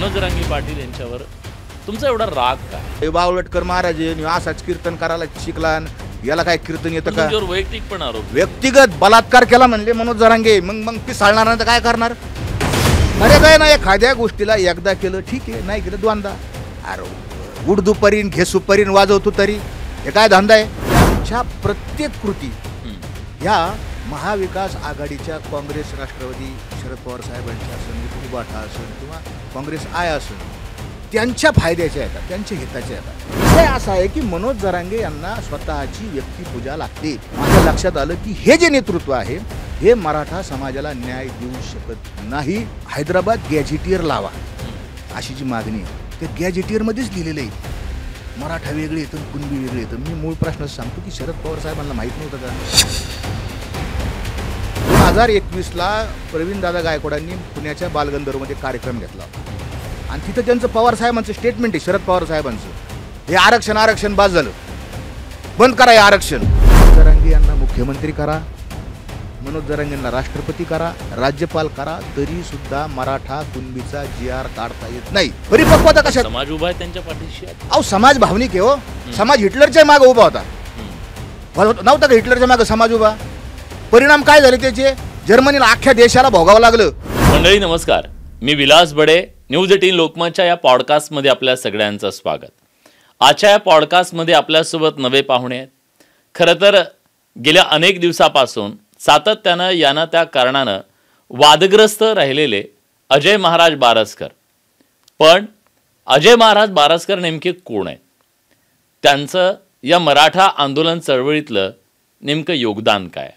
मनोज जरांगे पाटील यांच्यावर तुमचा एवढा राग काय? बावलटकर महाराज असाच कीर्तन करायला शिकला, याला काय कीर्तन येतं का? तुमच्यावर वैयक्तिक पण आरोप, व्यक्तिगत बलात्कार केला म्हणले मनोज जरांगे, मग पिसाळणार नाही तर काय करणार? अरे काय ना, एखाद्या गोष्टीला एकदा केलं ठीक आहे, नाही केलं दोनदा. अरे उड दुपारीन घे सुपारीन वाजवतो तरी हे काय धंदा आहे? त्यांच्या प्रत्येक कृती ह्या महाविकास आघाडीच्या काँग्रेस, राष्ट्रवादी, शरद पवार साहेबांच्या असेल, उबाठा असेल किंवा काँग्रेस आय असेल, त्यांच्या फायद्याच्या येतात, त्यांच्या हिताच्या येतात. विषय असा आहे की मनोज जरांगे यांना स्वतःची व्यक्तिपूजा लागते. माझ्या लक्षात आलं की हे जे नेतृत्व आहे हे मराठा समाजाला न्याय देऊ शकत नाही. हैदराबाद गॅझेटियर लावा अशी जी मागणी आहे ते गॅझेटियरमध्येच लिहिलेलं आहे. मराठा वेगळे येतं, कुणबी वेगळे येतं. मी मूळ प्रश्न सांगतो की शरद पवार साहेबांना माहीत नव्हतं का? 2021ला प्रवीणदादा गायकवाडांनी पुण्याच्या बालगंधर्वमध्ये कार्यक्रम घेतला होता आणि तिथं त्यांचं पवार साहेबांचं स्टेटमेंट आहे, शरद पवार साहेबांचं, हे आरक्षण बाद झालं, बंद करा हे आरक्षण. जरांगे यांना मुख्यमंत्री करा, मनोज जरांगेंना राष्ट्रपती करा, राज्यपाल करा, तरी सुद्धा मराठा कुणबीचा GR काढता येत नाही. परिपक्वता कशा? समाज उभा आहे त्यांच्या पाठीशी. अहो समाज भावनिक आहे हो. समाज हिटलरच्या मागे उभा होता, नव्हता का हिटलरच्या मागे समाज उभा? परिणाम काय झाले त्याचे? जर्मनीला अख्ख्या देशाला भोगावं लागलं. मंडळी नमस्कार, मी विलास बडे. न्यूज 18 लोकमतच्या या पॉडकास्टमध्ये आपल्या सगळ्यांचं स्वागत. आजच्या या पॉडकास्टमध्ये आपल्यासोबत नवे पाहुणे आहेत. खरं तर गेल्या अनेक दिवसापासून सातत्यानं यानं त्या कारणानं वादग्रस्त राहिलेले अजय महाराज बारसकर. पण अजय महाराज बारसकर नेमके कोण आहेत? त्यांचं या मराठा आंदोलन चळवळीतलं नेमकं योगदान काय?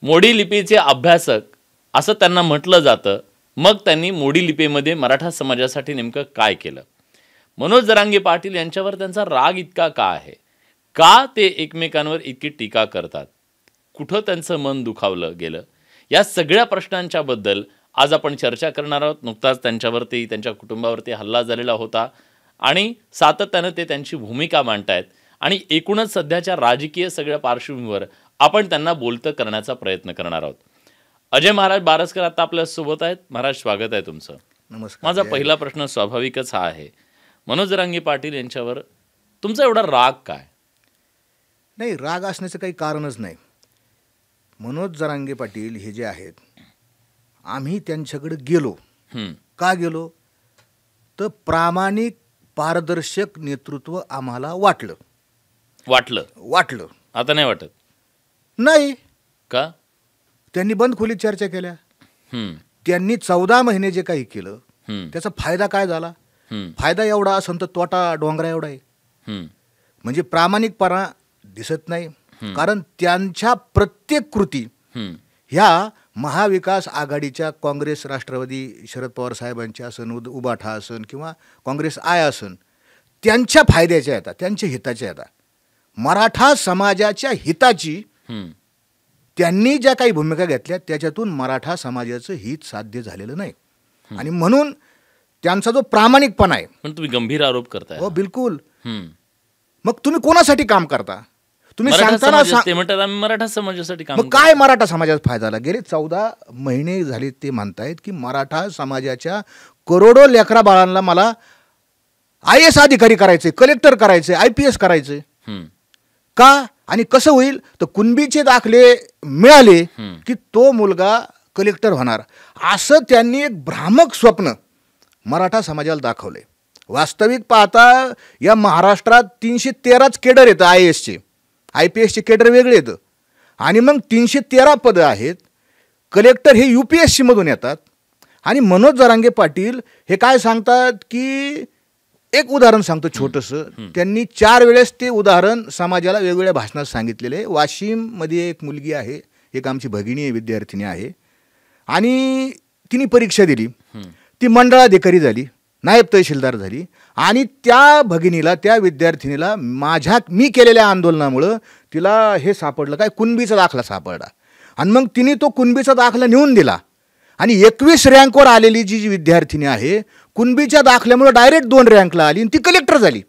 मोडी लिपीचे अभ्यासक असं त्यांना म्हटलं जातं. मग त्यांनी मोडी लिपीमध्ये मराठा समाजासाठी नेमकं काय केलं? मनोज जरांगे पाटील यांच्यावर त्यांचा राग इतका का आहे? का ते एकमेकांवर इतकी टीका करतात? कुठं त्यांचं मन दुखावलं गेलं? या सगळ्या प्रश्नांच्या बद्दल आज आपण चर्चा करणार आहोत. नुकताच त्यांच्यावरती, त्यांच्या कुटुंबावरती हल्ला झालेला होता आणि सातत्यानं ते त्यांची भूमिका मांडतायत आणि एकूणच सध्याच्या राजकीय सगळ्या पार्श्वभूमीवर आपण त्यांना बोलतं करण्याचा प्रयत्न करणार आहोत. अजय महाराज बारसकर आता आपल्या सोबत आहेत. महाराज स्वागत आहे तुमचं. नमस्कार. माझा पहिला प्रश्न स्वाभाविकच हा आहे, मनोज जरांगे पाटील यांच्यावर तुमचा एवढा राग काय? नाही, राग असण्याचं काही कारणच नाही. मनोज जरांगे पाटील हे जे आहेत, आम्ही त्यांच्याकडे गेलो. का गेलो? तर प्रामाणिक पारदर्शक नेतृत्व आम्हाला वाटलं. आता नाही वाटत? नाही. का? त्यांनी बंद खोलीत चर्चा केल्या. त्यांनी 14 महिने जे काही केलं त्याचा फायदा काय झाला? फायदा एवढा असेल तर तोटा डोंगरा एवढा आहे. म्हणजे प्रामाणिकपणा दिसत नाही. कारण त्यांच्या प्रत्येक कृती ह्या महाविकास आघाडीच्या काँग्रेस, राष्ट्रवादी, शरद पवार साहेबांच्या असन, उबाठा असन किंवा काँग्रेस आय असन, त्यांच्या फायद्याच्या येतात, त्यांच्या हिताच्या येतात. मराठा समाजाच्या हिताची त्यांनी ज्या काही भूमिका घेतल्या त्याच्यातून मराठा समाजाचं हित साध्य झालेलं नाही. आणि म्हणून त्यांचा जो प्रामाणिकपणा आहे. पण तुम्ही गंभीर आरोप करताय. हो बिलकुल. मग तुम्ही कोणासाठी काम करता? तुम्ही सांगताना ते म्हणतात आम्ही मराठा समाजासाठी काम. मग काय मराठा समाजाचा फायदा झाला? गेले 14 महिने झाले ते म्हणतायत की मराठा समाजाच्या करोडो लेकरा बाळांना मला IAS अधिकारी करायचे, कलेक्टर करायचे, IPS करायचे. का आणि कसं होईल? तर कुणबीचे दाखले मिळाले की तो मुलगा कलेक्टर होणार, असं त्यांनी एक भ्रामक स्वप्न मराठा समाजाला दाखवले. वास्तविक पाहता या महाराष्ट्रात 313च केडर येतं IASचे, IPSचे केडर वेगळे येतं. आणि मग 313 पदं आहेत. कलेक्टर हे UPSC मधून येतात. आणि मनोज जरांगे पाटील हे काय सांगतात की, एक उदाहरण सांगतो छोटंसं. त्यांनी 4 वेळेस ते उदाहरण समाजाला वेगवेगळ्या भाषणात सांगितलेले. वाशिममध्ये एक मुलगी आहे, एक आमची भगिनी आहे, विद्यार्थिनी आहे, आणि तिने परीक्षा दिली. ती मंडळाधिकारी झाली, नायब तहसीलदार झाली. आणि त्या भगिनीला, त्या विद्यार्थिनीला मी केलेल्या आंदोलनामुळं तिला हे सापडलं, काय कुणबीचा दाखला सापडला. आणि मग तिने तो कुणबीचा दाखला नेऊन दिला. आणि 21 रँकवर आलेली जी विद्यार्थिनी आहे, कुणबीच्या दाखल्यामुळे डायरेक्ट 2 रँकला आली आणि ती कलेक्टर झाली.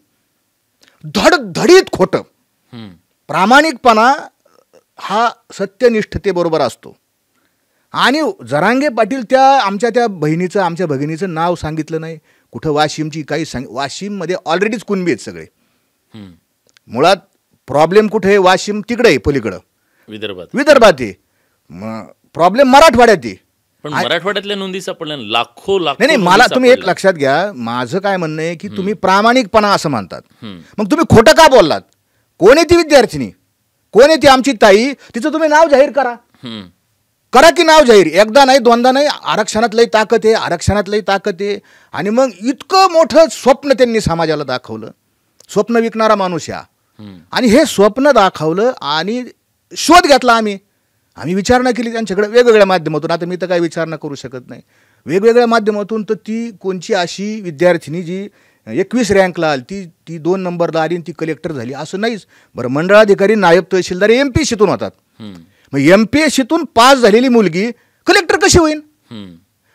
धडधडीत खोटं. प्रामाणिकपणा हा सत्यनिष्ठतेबरोबर असतो. आणि जरांगे पाटील आमच्या भगिनीचं नाव सांगितलं नाही, कुठं वाशिमची काही वाशिममध्ये ऑलरेडीच कुणबी आहेत सगळे. हम्म. मुळात प्रॉब्लेम कुठे आहे? वाशिम तिकडे आहे, पलीकडं विदर्भात आहे. प्रॉब्लेम मराठवाड्यात आहे. पण मराठवाड्यातल्या नोंदी सापडल्या लाखो नाही. मला तुम्ही एक लक्षात घ्या, माझं काय म्हणणं आहे की तुम्ही प्रामाणिकपणा असं म्हणतात, मग तुम्ही खोटं का बोललात? कोण आहे ती विद्यार्थिनी? कोण आहे ती आमची ताई? तिचं तुम्ही नाव जाहीर करा की नाव जाहीर. एकदा नाही दोनदा नाही. आरक्षणातलंही ताकद आहे, आरक्षणातलंही ताकद आहे. आणि मग इतकं मोठं स्वप्न त्यांनी समाजाला दाखवलं. स्वप्न विकणारा माणूस या, आणि हे स्वप्न दाखवलं आणि शोध घेतला. आम्ही विचारणा केली त्यांच्याकडे वेगवेगळ्या माध्यमातून. आता मी तर काही विचारणा करू शकत नाही. वेगवेगळ्या माध्यमातून तर ती कोणची अशी विद्यार्थिनी जी 21 रँकला आली, ती 2 नंबरला आली आणि ती कलेक्टर झाली असं नाहीच. बरं, मंडळाधिकारी नायब तहसीलदार MPSCतून होतात. मग MPSCतून पास झालेली मुलगी कलेक्टर कशी होईल?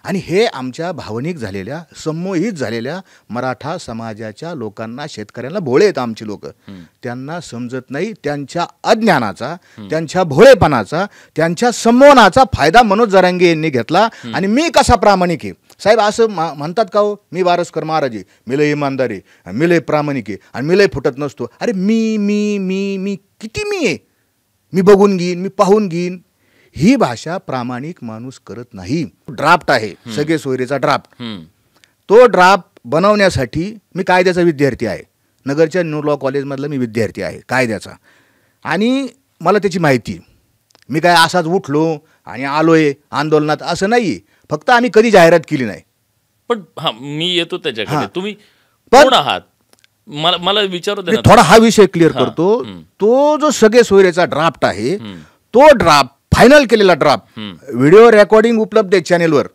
आणि हे आमच्या भावनिक झालेल्या, संमोहित झालेल्या मराठा समाजाच्या लोकांना, शेतकऱ्यांना, भोळे आहेत आमची लोक, त्यांना समजत नाही. त्यांच्या अज्ञानाचा, त्यांच्या भोळेपणाचा, त्यांच्या संमोहनाचा फायदा मनोज जरांगे यांनी घेतला. आणि मी कसा प्रामाणिक आहे साहेब असं म्हणतात का हो? मी वारसकर महाराज आहे, मी लय इमानदार आहे, मी लय प्रामाणिक आहे आणि मी लय फुटत नसतो. अरे मी मी मी मी किती मी आहे? मी बघून घेईन, मी पाहून घेईन. ही भाषा प्रामाणिक माणूस करत नाही. ड्राफ्ट आहे, सगळे सोयरेचा ड्राफ्ट. तो ड्राफ्ट बनवण्यासाठी मी कायद्याचा विद्यार्थी आहे. नगरच्या न्यू लॉ कॉलेजमधला मी विद्यार्थी आहे कायद्याचा. आणि मला त्याची माहिती. मी काय असाच उठलो आणि आलोय आंदोलनात असं नाही. फक्त आम्ही कधी जाहिरात केली नाही. पण मी येतो त्याच्याकडे. तुम्ही कोण आहात मला विचारू दे. थोडा हा विषय क्लिअर करतो. तो जो सगळे सोयरेचा ड्राफ्ट आहे, तो ड्राफ्ट फायनल केलेला ड्राफ्ट व्हिडिओ रेकॉर्डिंग उपलब्ध आहे चॅनेलवर.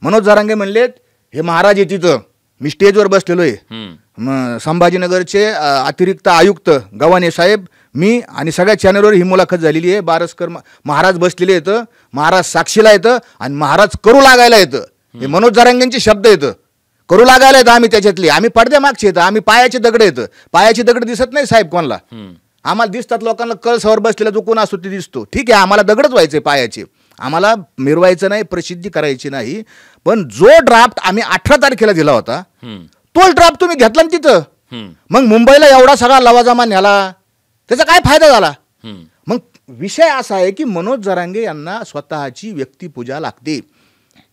मनोज जरांगे म्हणलेत हे महाराज आहे तिथं, मी स्टेजवर बसलेलो आहे. संभाजीनगरचे अतिरिक्त आयुक्त गव्हाणे साहेब, मी आणि सगळ्या चॅनलवर ही मुलाखत झालेली आहे. बारसकर महाराज बसलेले येतं, महाराज साक्षीला येतं आणि महाराज करू लागायला येतं. हे मनोज जरांगेंचे शब्द येतं. करू लागायला येतं आम्ही त्याच्यातली. आम्ही पडद्यामागचे येतं, आम्ही पायाचे दगड येतं. पायाची दगड दिसत नाही साहेब कोणाला. आम्हाला दिसतात लोकांना, कळसावर बसलेला जो कोण असतो ते दिसतो. ठीक आहे, आम्हाला दगडच व्हायचे पायाचे, आम्हाला मिरवायचं नाही, प्रसिद्धी करायची नाही. पण जो ड्राफ्ट आम्ही 18 तारखेला दिला होता, तो ड्राफ्ट तुम्ही घेतला ना तिथं. मग मुंबईला एवढा सगळा लवाजमा न्याला, त्याचा काय फायदा झाला? मग विषय असा आहे की मनोज जरांगे यांना स्वतःची व्यक्तिपूजा लागते.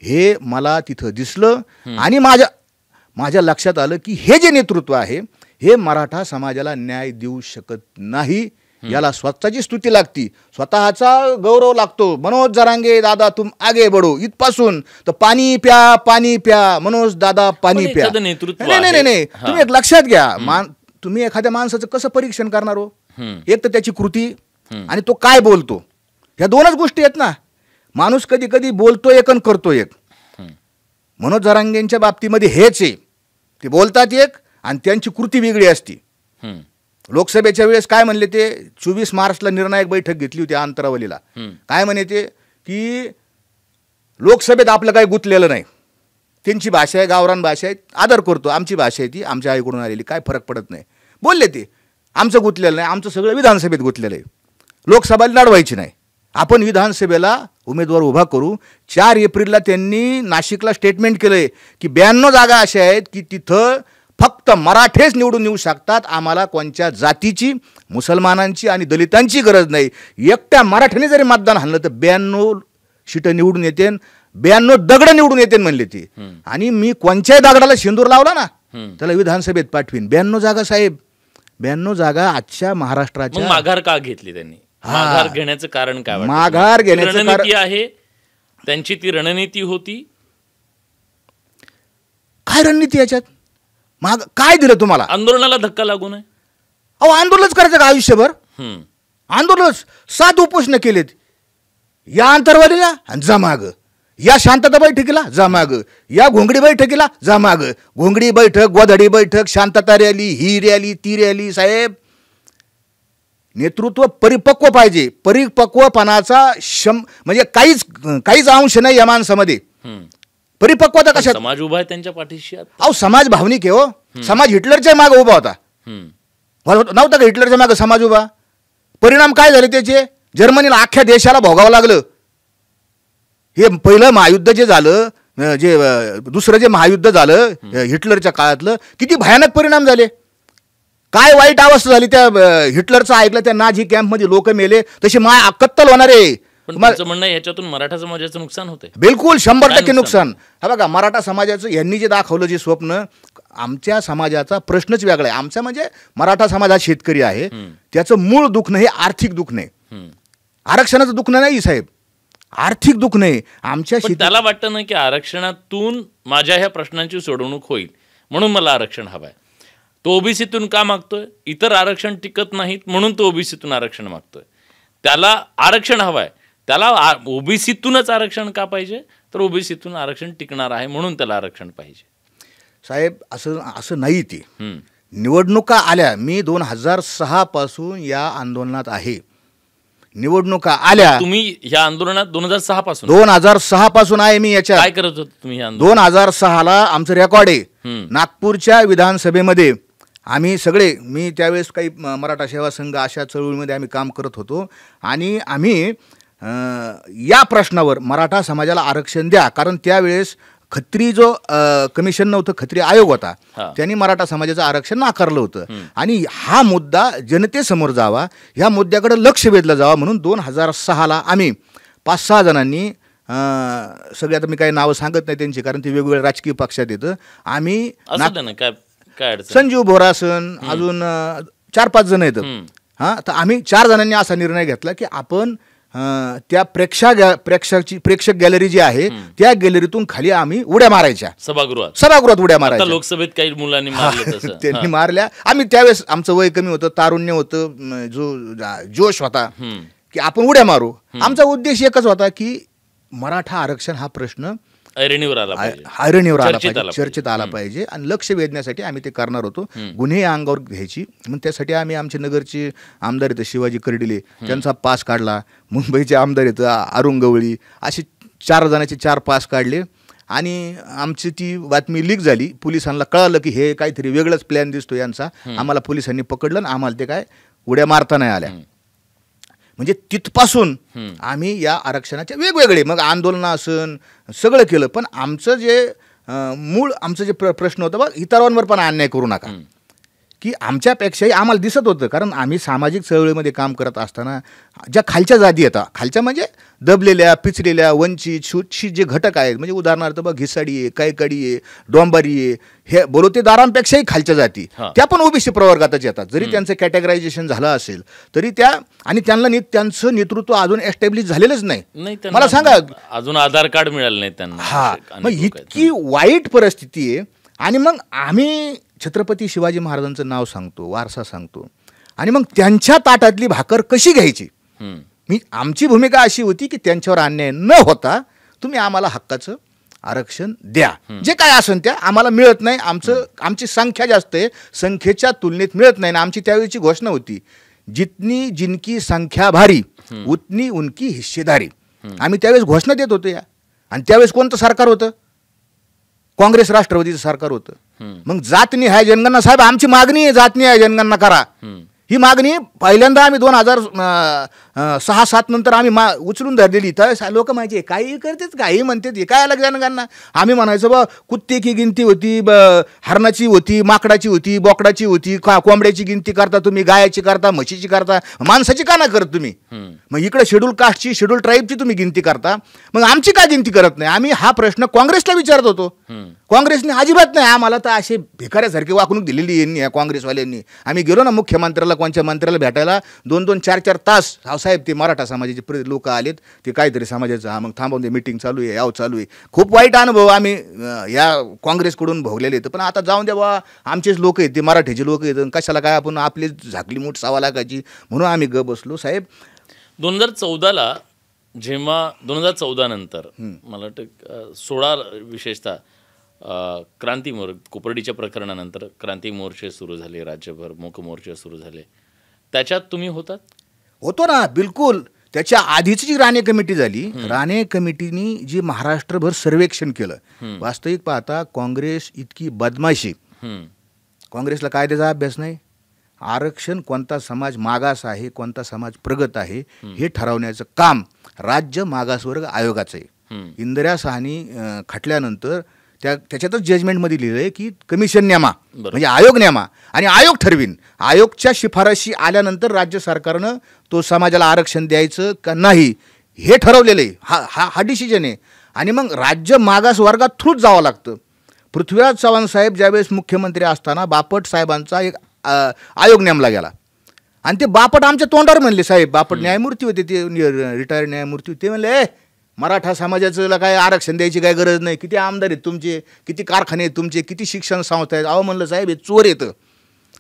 हे मला तिथं दिसलं आणि माझ्या लक्षात आलं की हे जे नेतृत्व आहे हे मराठा समाजाला न्याय देऊ शकत नाही. याला स्वतःची स्तुती लागती, स्वतःचा गौरव लागतो. मनोज जरांगे दादा तुम आगे बढो, इथपासून तर पाणी प्या, पाणी प्या, मनोज दादा पाणी प्या. नाही, तुम्ही एक लक्षात घ्या, तुम्ही एखाद्या माणसाचं कसं परीक्षण करणार हो? एक तर त्याची कृती आणि तो काय बोलतो, ह्या दोनच गोष्टी आहेत ना. माणूस कधी कधी बोलतो एक आणि करतो एक. मनोज जरांगेंच्या बाबतीमध्ये हेच आहे, ते बोलतात एक आणि त्यांची कृती वेगळी असती. लोकसभेच्या वेळेस काय म्हणले ते, 24 मार्चला निर्णायक बैठक घेतली होती अंतरावलीला. काय म्हणे ते की लोकसभेत आपलं काही गुंतलेलं नाही. त्यांची भाषा आहे, गावरान भाषा आहे, आदर करतो. आमची भाषा आहे ती, आमच्या आईकडून आलेली, काय फरक पडत नाही बोलले ते. आमचं गुंतलेलं नाही, आमचं सगळं विधानसभेत गुंतलेलं आहे. लोकसभेला लढवायची नाही, आपण विधानसभेला उमेदवार उभा करू. 4 एप्रिलला त्यांनी नाशिकला स्टेटमेंट केलंय की 92 जागा अशा आहेत की तिथं फक्त मराठेच निवडून येऊ शकतात. आम्हाला कोणत्या जातीची, मुसलमानांची आणि दलितांची गरज नाही. एकट्या मराठ्याने जरी मतदान आणलं तर 92 सीटं निवडून येते, 92 दगड निवडून येते म्हणले ते. आणि मी कोणत्याही दगडाला शेंदूर लावला ना त्याला विधानसभेत पाठवीन. 92 जागा साहेब, 92 जागा आजच्या महाराष्ट्राच्या. माघार का घेतली त्यांनी? माघार घेण्याचं कारण काय? माघार घेण्याचं रणनीती आहे त्यांची, ती रणनीती होती. काय रणनीती याच्यात? काय दिलं तुम्हाला? आंदोलनाला धक्का लागू नये. अहो आंदोलनच करायचं का आयुष्यभर? आंदोलनच 7 उपोषण केलेत. या अंतरवालीला जा माग, या शांतता बैठकीला जा माग, या घोंगडी बैठकीला जा माग. घोंगडी बैठक, गोधडी बैठक, शांतता रॅली, ही रॅली, ती रॅली. साहेब नेतृत्व परिपक्व पाहिजे. परिपक्वपणाचा म्हणजे काहीच अंश नाही या माणसामध्ये. परिपक्वता कशात? समाज उभा आहे त्यांच्या पाठीशी. अहो समाज भावनिक आहे हो. समाज हिटलरच्या मागे उभा होता, नव्हता का हिटलरच्या मागे समाज उभा? परिणाम काय झाले त्याचे? जर्मनीला अख्ख्या देशाला भोगावं लागलं. हे पहिलं महायुद्ध जे झालं, जे दुसरं जे महायुद्ध झालं हिटलरच्या काळातलं, किती भयानक परिणाम झाले, काय वाईट अवस्था झाली. त्या हिटलरचं ऐकलं, त्या नाझी कॅम्पमध्ये लोक मेले, तशी कत्तल होणार आहे. पण तुमचं म्हणणं आहे ह्याच्यातून मराठा समाजाचं नुकसान होते? बिलकुल 100% नुकसान. हा बघा, मराठा समाजाचं यांनी जे दाखवलं जे स्वप्न, आमच्या समाजाचा प्रश्नच वेगळा आहे. आमचा म्हणजे मराठा समाज हा शेतकरी आहे, त्याचं मूळ दुखणं हे आर्थिक दुखणं आहे, आरक्षणाचं दुखणं नाही साहेब, आर्थिक दुखणं आहे आमच्या शेती. त्याला वाटतं ना की आरक्षणातून माझ्या ह्या प्रश्नांची सोडवणूक होईल म्हणून मला आरक्षण हवंय. तो ओबीसीतून का मागतोय? इतर आरक्षण टिकत नाहीत म्हणून तो ओबीसीतून आरक्षण मागतोय. त्याला आरक्षण हवंय, त्याला ओबीसीतूनच आरक्षण का पाहिजे? तर ओबीसीतून आरक्षण टिकणार आहे म्हणून त्याला आरक्षण पाहिजे. साहेब असं नाही. ते निवडणुका आल्या, मी 2006 पासून या आंदोलनात आहे. निवडणुका आल्या, तुम्ही या आंदोलनात 2006 पासून आहे मी. याच्या काय करत होता तुम्ही? 2006ला आमचं रेकॉर्ड आहे. नागपूरच्या विधानसभेमध्ये आम्ही सगळे, मी त्यावेळेस काही मराठा सेवा संघ अशा चळवळीमध्ये आम्ही काम करत होतो, आणि आम्ही या प्रश्नावर मराठा समाजाला आरक्षण द्या, कारण त्यावेळेस खत्री जो कमिशन नव्हतं, खत्री आयोग होता, त्यांनी मराठा समाजाचं आरक्षण नाकारलं होतं. आणि हा मुद्दा जनतेसमोर जावा, ह्या मुद्द्याकडे लक्ष वेधलं जावं म्हणून 2006ला आम्ही 5-6 जणांनी, सगळे आता मी काही नावं सांगत नाही त्यांची, कारण ते वेगवेगळ्या राजकीय पक्षात येतं, आम्ही संजीव भोरासन, अजून 4-5 जण येतं. हां, तर आम्ही 4 जणांनी असा निर्णय घेतला की आपण त्या प्रेक्षक गॅलरी जी आहे त्या गॅलरीतून खाली आम्ही उड्या मारायच्या, सभागृहात उड्या मारायच्या. लोकसभेत काही मुलांनी त्यांनी मारल्या. आम्ही त्यावेळेस आमचं वय कमी होतं, तारुण्य होतं, जो जोश होता की आपण उड्या मारू. आमचा उद्देश एकच होता की मराठा आरक्षण हा प्रश्न ऐरणीवर आला पाहिजे, चर्चेत आला पाहिजे, आणि लक्ष वेधण्यासाठी आम्ही ते करणार होतो. गुन्हे अंगावर घ्यायची, मग त्यासाठी आम्ही आमचे नगरचे आमदार येतं शिवाजी कर्डिले, त्यांचा पास काढला. मुंबईचे आमदार येतं अरुण गवळी, असे 4 जणांचे 4 पास काढले. आणि आमची ती बातमी लीक झाली, पोलिसांना कळालं की हे काहीतरी वेगळंच प्लॅन दिसतो यांचा. आम्हाला पोलिसांनी पकडलं आणि आम्हाला ते काय उड्या मारता नाही आल्या. म्हणजे तिथपासून आम्ही या आरक्षणाच्या वेगवेगळे मग आंदोलनं असन सगळं केलं. पण आमचं जे आमचं जे प्रश्न होता, बघ, इतरांवर पण अन्याय करू नका, की आमच्यापेक्षाही आम्हाला दिसत होतं, कारण आम्ही सामाजिक चळवळीमध्ये काम करत असताना ज्या खालच्या जाती येतात, खालच्या म्हणजे दबलेल्या, पिचलेल्या, वंचित, शूटशी जे घटक आहेत, म्हणजे उदाहरणार्थ बघ, घिसाडी आहे, कायकडी आहे, डोंबारी आहे, हे बलुतेदारांपेक्षाही खालच्या जाती त्या पण ओबीसी प्रवर्गातच येतात. जरी त्यांचं कॅटेगरायझेशन झालं असेल तरी आणि त्यांचं नेतृत्व अजून एस्टॅब्लिश झालेलंच नाही. मला सांगा, अजून आधार कार्ड मिळालं नाही त्यांना. हा, मग इतकी वाईट परिस्थिती आहे. आणि मग आम्ही छत्रपती शिवाजी महाराजांचं नाव सांगतो, वारसा सांगतो, आणि मग त्यांच्या ताटातली भाकर कशी घ्यायची. आमची भूमिका अशी होती की त्यांच्यावर अन्याय न होता तुम्ही आम्हाला हक्काचं आरक्षण द्या, जे काय असेल त्या आम्हाला मिळत नाही, आमची संख्या जास्त आहे, संख्येच्या तुलनेत मिळत नाही. ना आमची त्यावेळीची घोषणा होती, जितनी जिनकी संख्या भारी उतनी उनकी हिस्सेदारी. आम्ही त्यावेळेस घोषणा देत होतो या. आणि त्यावेळेस कोणतं सरकार होतं? काँग्रेस राष्ट्रवादीचं सरकार होतं. मग जातनिहाय जनगणना, साहेब आमची मागणी आहे, जातनिहाय जनगणना करा. ही मागणी पहिल्यांदा आम्ही 2006-07 नंतर आम्ही उचलून धरलेली. तर लोक माहिती काही करतात, काही म्हणतात, हे काय अलग जनगणना. आम्ही म्हणायचं बा, कुत्ते की गिनती होती, हरणाची होती, माकडाची होती, बोकडाची होती, कोंबड्याची गिनती करता तुम्ही, गायाची करता, म्हशीची करता, माणसाची का नाही करत तुम्ही? मग इकडे शेड्यूल कास्टची, शेड्यूल ट्राईबची तुम्ही गिनती करता, मग आमची का गिनती करत नाही? आम्ही हा प्रश्न काँग्रेसला विचारत होतो. काँग्रेसने अजिबात नाही, आम्हाला तर असे भिकाऱ्यासारखी वागणूक दिलेली यांनी, या काँग्रेसवाल्यांनी. आम्ही गेलो ना मुख्यमंत्र्याला, कोणत्या मंत्र्याला भेटायला, 2-2, 4-4 तास, साहेब ते मराठा समाजाचे लोक आलेत, ते काहीतरी समाजाचं, मग थांबवून दे, मिटिंग चालू आहे, याव चालू आहे. खूप वाईट अनुभव आम्ही या काँग्रेसकडून भोगलेले आहेत. पण आता जाऊन द्या बा, आमचेच लोक आहेत, ते मराठीचे लोक आहेत, कशाला काय आपण आपली झाकली मूठ 1.25 लाखाची, म्हणून आम्ही बसलो. साहेब 2014ला जेव्हा 2014 नंतर मला वाटतं 16 विशेषतः क्रांती मोर्चे, कोपर्डीच्या प्रकरणानंतर क्रांती मोर्चे सुरू झाले, राज्यभर मूक मोर्चे सुरू झाले, त्याच्यात तुम्ही होतात? होतो ना, बिलकुल. त्याच्या आधीची जी राणे कमिटी झाली, राणे कमिटीनी जी महाराष्ट्रभर सर्वेक्षण केलं, वास्तविक पाहता काँग्रेस इतकी बदमाशी, काँग्रेसला कायद्याचा अभ्यास नाही, आरक्षण कोणता समाज मागास आहे, कोणता समाज प्रगत आहे हे ठरवण्याचं काम राज्य मागासवर्ग आयोगाचं आहे. इंदिरा साहनी खटल्यानंतर त्याच्यातच जजमेंटमध्ये लिहिलं आहे की कमिशन नेमा म्हणजे आयोग नेमा आणि आयोग ठरवीन. आयोगच्या शिफारशी आल्यानंतर राज्य सरकारनं तो समाजाला आरक्षण द्यायचं का नाही हे ठरवलेलं आहे. हा डिसिजन आहे. आणि मग राज्य मागास वर्गात थ्रूच जावं लागतं. पृथ्वीराज चव्हाण साहेब ज्यावेळेस मुख्यमंत्री असताना बापट साहेबांचा एक आयोग नेमला गेला आणि ते बापट आमच्या तोंडावर म्हणले, साहेब बापट न्यायमूर्ती होते, ते रिटायर्ड न्यायमूर्ती होते, ते म्हणले मराठा समाजाचं काय आरक्षण द्यायची काय गरज नाही, किती आमदार आहेत तुमचे, किती कारखाने आहेत तुमचे, किती शिक्षण संस्था आहेत. अहो म्हणलं साहेब हे चोर येतं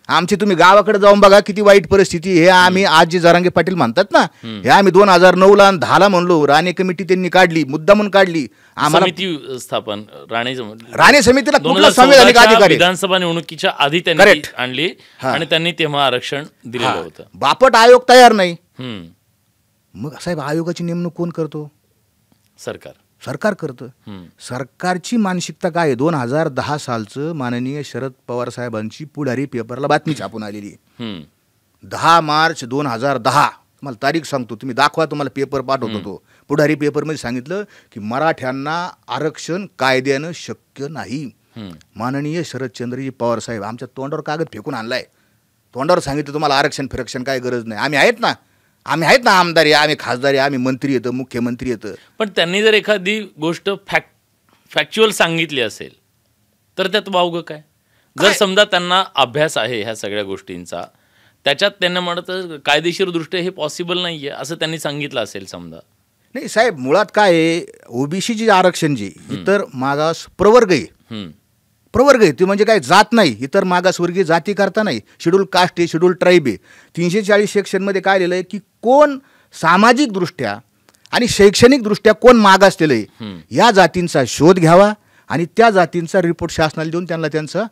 आमचे, तुम्ही गावाकडे जाऊन बघा किती वाईट परिस्थिती. हे आम्ही आज जे जरांगे पाटील म्हणतात ना, हे आम्ही 2009ला आणि 10ला म्हणलो. राणे कमिटी त्यांनी काढली, मुद्दा म्हणून काढली. आम्हाला समिती स्थापन राणे समितीला कुठला संवैधानिक अधिकार, विधानसभा निवडणुकीच्या आधी त्यांनी आणली आणि त्यांनी तेव्हा आरक्षण दिलेलं होतं. बापट आयोग तयार नाही. मग साहेब आयोगाची नेमणूक कोण करतो? सरकार करतं. सरकारची मानसिकता काय आहे? 2010 सालचं माननीय शरद पवार साहेबांची पुढारी पेपरला बातमी छापून आलेली आहे. 10 मार्च 2010, मला तारीख सांगतो, तुम्ही दाखवा, तुम्हाला पेपर पाठवतो. तो पुढारी पेपरमध्ये सांगितलं की मराठ्यांना आरक्षण कायद्यानं शक्य नाही. माननीय शरदचंद्रजी पवार साहेब आमच्या तोंडावर कागद फेकून आणलाय. तोंडावर सांगितलं तुम्हाला आरक्षण फिरक्षण काय गरज नाही, आम्ही आहेत ना आमदार आहे, आम्ही खासदार आहे, आम्ही मंत्री येतं, मुख्यमंत्री येतं. पण त्यांनी जर एखादी गोष्ट फॅक्च्युअल सांगितली असेल तर त्यात वावगं काय? जर समजा त्यांना अभ्यास आहे ह्या सगळ्या गोष्टींचा, त्याच्यात त्यांना म्हणत कायदेशीरदृष्ट्या हे पॉसिबल नाही आहे असं त्यांनी सांगितलं असेल समजा. नाही साहेब, मुळात काय आहे, ओबीसी जे आरक्षण जे इतर मागास प्रवर्ग आहे, प्रवर्ग आहे ते म्हणजे काय जात नाही, इतर मागासवर्गीय जाती करता नाही, शेड्यूल कास्ट आहे, शेड्यूल ट्राईब आहे. 340 सेक्शनमध्ये काय लिहिलं आहे की कोण सामाजिकदृष्ट्या आणि शैक्षणिकदृष्ट्या कोण मागासलेलं आहे या जातींचा शोध घ्यावा आणि त्या जातींचा रिपोर्ट शासनाला देऊन त्यांना त्यांचं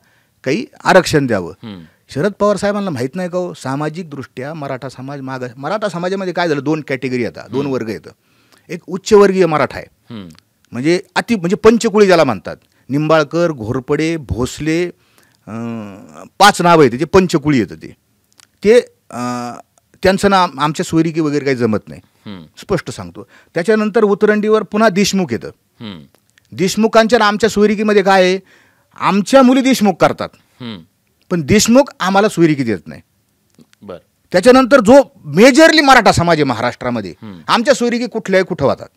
काही आरक्षण द्यावं. शरद पवार साहेबांना माहीत नाही का हो, सामाजिकदृष्ट्या मराठा समाज मागास, मराठा समाजामध्ये काय झालं, 2 कॅटेगरी येतात, 2 वर्ग येतं. एक उच्चवर्गीय मराठा आहे म्हणजे म्हणजे पंचकुळी ज्याला म्हणतात, निंबाळकर, घोरपडे, भोसले, 5 नावं आहेत, ते पंचकुळी येतं. ते त्यांचं नाव आमच्या सोयरिकी वगैरे काही जमत नाही, स्पष्ट सांगतो. त्याच्यानंतर उतरंडीवर पुन्हा देशमुख येतं. देशमुखांच्या आमच्या सोयरिकीमध्ये काय आहे, आमच्या मुली देशमुख करतात पण देशमुख आम्हाला सोयरिकी देत नाही. बरं. त्याच्यानंतर जो मेजरली मराठा समाज आहे महाराष्ट्रामध्ये, आमच्या सोयरिकी कुठल्याही कुठं होतात.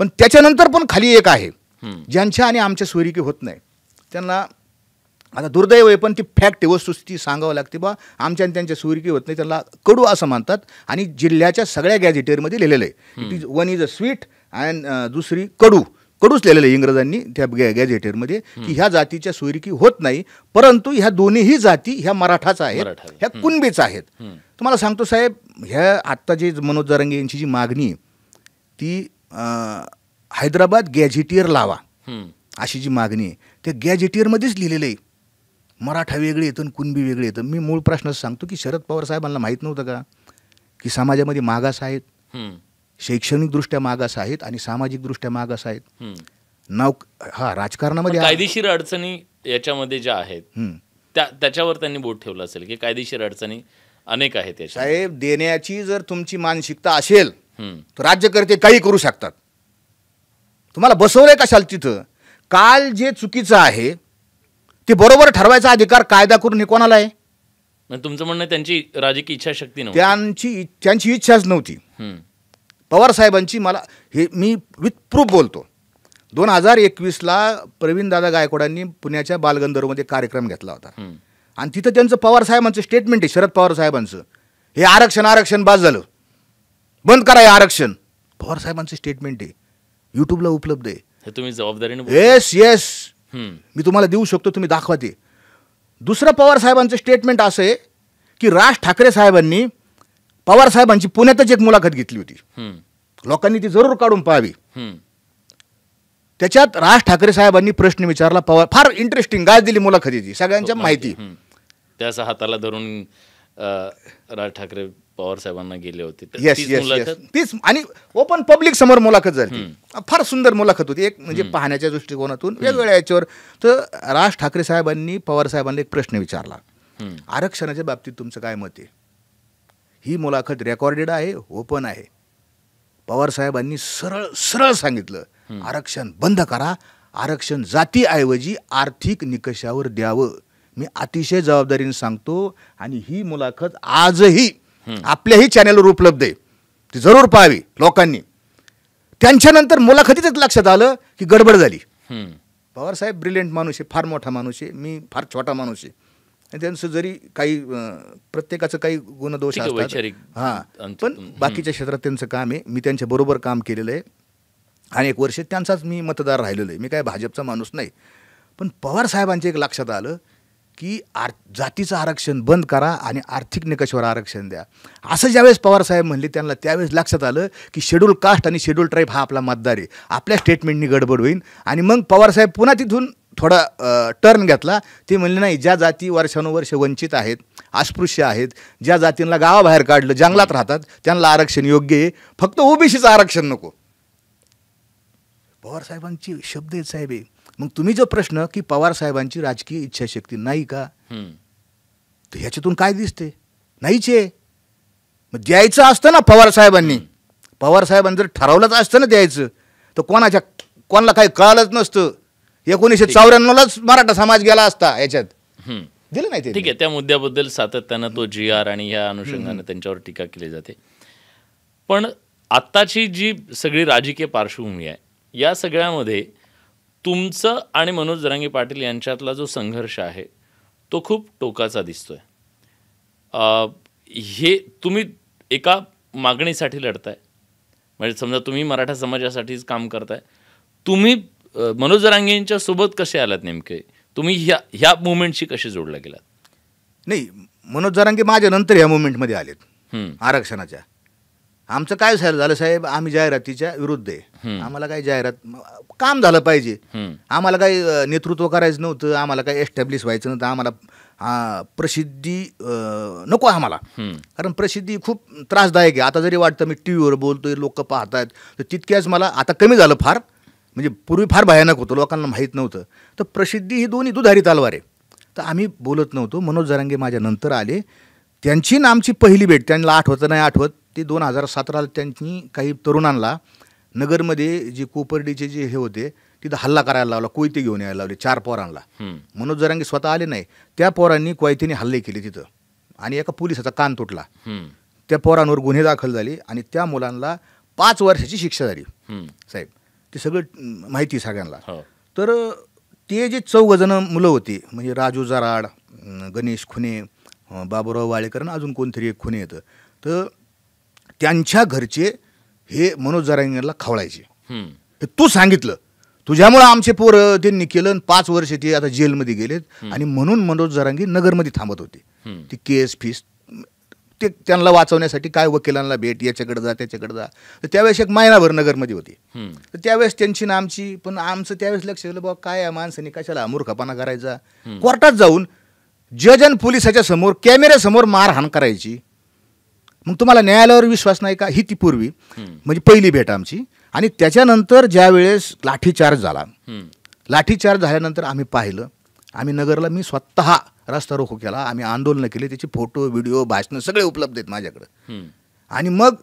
पण त्याच्यानंतर पण खाली एक आहे ज्यांच्या आणि आमच्या सोयरिकी होत नाही, त्यांना आता दुर्दैव आहे पण ती फॅक्ट आहे, वस्तुस्थिती सांगावं लागते. बा आमच्या आणि त्यांच्या सोयरिकी होत नाही, त्यांना कडू असं म्हणतात. आणि जिल्ह्याच्या सगळ्या गॅझेटेअरमध्ये लिहिलेलं आहे, one is a sweet and दुसरी कडूच लिहिलेलं आहे इंग्रजांनी त्या गॅझेटेरमध्ये की ह्या जातीच्या सोयरिकी होत नाही. परंतु ह्या दोन्हीही जाती ह्या मराठाच आहेत, ह्या कुणबीच आहेत. तुम्हाला सांगतो साहेब, ह्या आत्ता जे मनोज जरांगे यांची जी मागणी ती हैदराबाद गॅझेटियर लावा अशी जी मागणी आहे, त्या गॅझेटियरमध्येच लिहिलेलं आहे मराठा वेगळे येतं आणि कुणबी वेगळे येतं. मी मूळ प्रश्न सांगतो की शरद पवार साहेबांना माहीत नव्हतं का की समाजामध्ये मागास आहेत, शैक्षणिकदृष्ट्या मागास आहेत आणि सामाजिकदृष्ट्या मागास आहेत. राजकारणामध्ये कायदेशीर अडचणी याच्यामध्ये ज्या आहेत त्याच्यावर त्यांनी बोट ठेवलं असेल की कायदेशीर अडचणी अनेक आहेत. साहेब, देण्याची जर तुमची मानसिकता असेल तर राज्यकर्ते काही करू शकतात. तुम्हाला बसवलंय कशाला तिथं? काल जे चुकीचं आहे ते बरोबर ठरवायचा अधिकार कायदा करून हे कोणाला आहे? तुमचं म्हणणं त्यांची राजकीय इच्छाशक्ती नव्हती, त्यांची इच्छाच नव्हती. पवार साहेबांची, मला हे मी विथ प्रूफ बोलतो, 2021ला प्रवीणदादा गायकवाडांनी पुण्याच्या बालगंधर्वमध्ये कार्यक्रम घेतला होता आणि तिथं त्यांचं पवार साहेबांचं स्टेटमेंट आहे, शरद पवार साहेबांचं, हे आरक्षण बाद झालं, बंद करा हे आरक्षण. पवार साहेबांचं स्टेटमेंट आहे, यूट्यूबला उपलब्ध आहे. हे तुम्ही जबाबदारीने येस मी तुम्हाला देऊ शकतो, तुम्ही दाखवा ते. दुसरं पवार साहेबांचं स्टेटमेंट असं आहे की राज ठाकरे साहेबांनी पवार साहेबांची पुण्यातच एक मुलाखत घेतली होती, लोकांनी ती जरूर काढून पाहावी. त्याच्यात राज ठाकरे साहेबांनी प्रश्न विचारला, पवार, फार इंटरेस्टिंग गाय दिली मुलाखतीची, सगळ्यांच्या माहिती. त्याच हाताला धरून राज ठाकरे पवार साहेबांना गेले होते. तीच आणि ओपन पब्लिक समोर मुलाखत झाली, फार सुंदर मुलाखत होती. एक म्हणजे पाहण्याच्या दृष्टिकोनातून वेगवेगळ्या याच्यावर. तर राज ठाकरे साहेबांनी पवार साहेबांना एक प्रश्न विचारला, आरक्षणाच्या बाबतीत तुमचं काय मत आहे? ही मुलाखत रेकॉर्डेड आहे, ओपन आहे. पवार साहेबांनी सरळ सांगितलं, आरक्षण बंद करा, आरक्षण जातीऐवजी आर्थिक निकषावर द्यावं. मी अतिशय जबाबदारीने सांगतो आणि ही मुलाखत आजही आपल्याही चॅनलवर उपलब्ध आहे, ती जरूर पाहावी लोकांनी. त्यांच्यानंतर मुलाखतीतच लक्षात आलं की गडबड झाली. पवारसाहेब ब्रिलियंट माणूस आहे, फार मोठा माणूस आहे, मी फार छोटा माणूस आहे. आणि त्यांचं जरी काही प्रत्येकाचं काही गुणदोष असतात, हां, पण बाकीच्या क्षेत्रात त्यांचं काम आहे. मी त्यांच्याबरोबर काम केलेलं आहे अनेक वर्ष, त्यांचाच मी मतदार राहिलेलो आहे. मी काय भाजपचा माणूस नाही. पण पवारसाहेबांच्या एक लक्षात आलं की जातीचं आरक्षण बंद करा आणि आर्थिक निकषावर आरक्षण द्या. असं ज्यावेळेस पवारसाहेब म्हणले त्यांना त्यावेळेस लक्षात आलं की शेड्यूल कास्ट आणि शेड्यूल ट्राईब हा आपला मतदार आहे, आपल्या स्टेटमेंटनी गडबड होईल. आणि मग पवारसाहेब पुन्हा तिथून थोडा टर्न घेतला. ते म्हणले नाही, ज्या जाती वर्षानुवर्ष वंचित आहेत, अस्पृश्य आहेत, ज्या जातींना गावाबाहेर काढलं, जंगलात राहतात, त्यांना आरक्षण योग्य आहे, फक्त ओबीसीचं आरक्षण नको. पवारसाहेबांची शब्द आहेत साहेब. मग तुम्ही जो प्रश्न की पवारसाहेबांची राजकीय इच्छाशक्ती नाही का, तर ह्याच्यातून काय दिसते? नाहीच आहे. मग द्यायचं असतं ना पवारसाहेबांनी जर ठरवलंच असतं ना द्यायचं, तर कोणाला काही कळालंच नसतं. 1994लाच मराठा समाज गेला असता याच्यात, दिलं नाही ते. ठीक आहे, त्या मुद्द्याबद्दल सातत्यानं तो GR आणि ह्या अनुषंगाने त्यांच्यावर टीका केली जाते. पण आत्ताची जी सगळी राजकीय पार्श्वभूमी आहे, या सगळ्यामध्ये तुमचं आणि मनोज जरांगे पाटील यांच्यातला जो संघर्ष आहे तो खूप टोकाचा दिसतोय. हे तुम्ही एका मागणीसाठी लढताय, म्हणजे समजा तुम्ही मराठा समाजासाठीच काम करताय. तुम्ही मनोज जरांगेंच्या सोबत कसे आलात नेमके? तुम्ही ह्या मुवमेंटशी कसे जोडला गेलात? नाही, मनोज जरांगे माझ्या नंतर ह्या मुवमेंटमध्ये आलेत आरक्षणाच्या. आमचं काय झालं साहेब, आम्ही जाहिरातीच्या विरुद्ध आहे. आम्हाला काही जाहिरात काम झालं पाहिजे, आम्हाला काही नेतृत्व करायचं नव्हतं, आम्हाला काही एस्टॅब्लिश व्हायचं नव्हतं, आम्हाला प्रसिद्धी नको आम्हाला. कारण प्रसिद्धी खूप त्रासदायक आहे. आता जरी वाटतं मी TV वर बोलतोय, लोक पाहतात, तर तितक्याच मला आता कमी झालं फार. म्हणजे पूर्वी फार भयानक होतं, लोकांना माहीत नव्हतं. तर प्रसिद्धी ही दोन्ही दुधारी तलवार आहे. तर आम्ही बोलत नव्हतो. मनोज जरांगे माझ्या नंतर आले. त्यांची ना आमची पहिली भेट, त्यांना आठवतं नाही आठवत, ते 2017ला त्यांनी काही तरुणांना नगरमध्ये जे कोपर्डीचे जे हे होते तिथं हल्ला करायला लावला, कोयते घेऊन यायला लावले 4 पोरांना. मनोज जरांगे स्वतः आले नाही, त्या पोरांनी कोयतेने हल्ले केले तिथं आणि एका पोलिसाचा कान तुटला. त्या पोरांवर गुन्हे दाखल झाले आणि त्या मुलांना 5 वर्षाची शिक्षा झाली साहेब. ते सगळं माहिती सगळ्यांना. तर ते जे 4 जण मुलं होती, म्हणजे राजू जराड, गणेश खुने, बाबूराव वाळेकर आणि अजून कोणतरी एक खुने येतं, तर त्यांच्या घरचे हे मनोज जरांगेला खवळायचे. तू सांगितलं, तुझ्यामुळं आमचे पोरं त्यांनी केलं, 5 वर्ष ते आता जेलमध्ये गेलेत. आणि म्हणून मनोज जरांगे नगरमध्ये थांबत होते. ती केस फीस ते त्यांना वाचवण्यासाठी काय वकिलांना भेट, याच्याकडे जा त्याच्याकडे जा. तर त्यावेळेस 1 महिनाभर नगरमध्ये होती. तर त्यावेळेस त्यांची ना आमची, पण आमचं त्यावेळेस लक्ष दिलं बाबा काय या माणसाने कशाला मूर्खपणा करायचा. कोर्टात जाऊन जज आणि पोलिसाच्या समोर कॅमेऱ्यासमोर मारहाण करायची. मग तुम्हाला न्यायालयावर विश्वास नाही का? ही ती पूर्वी म्हणजे पहिली भेट आमची. आणि त्याच्यानंतर ज्या वेळेस लाठीचार्ज झाला, लाठीचार्ज झाल्यानंतर आम्ही पाहिलं, आम्ही नगरला मी स्वतः रस्ता रोको केला, आम्ही आंदोलनं केली, त्याचे फोटो व्हिडिओ भाषणं सगळे उपलब्ध आहेत माझ्याकडं. आणि मग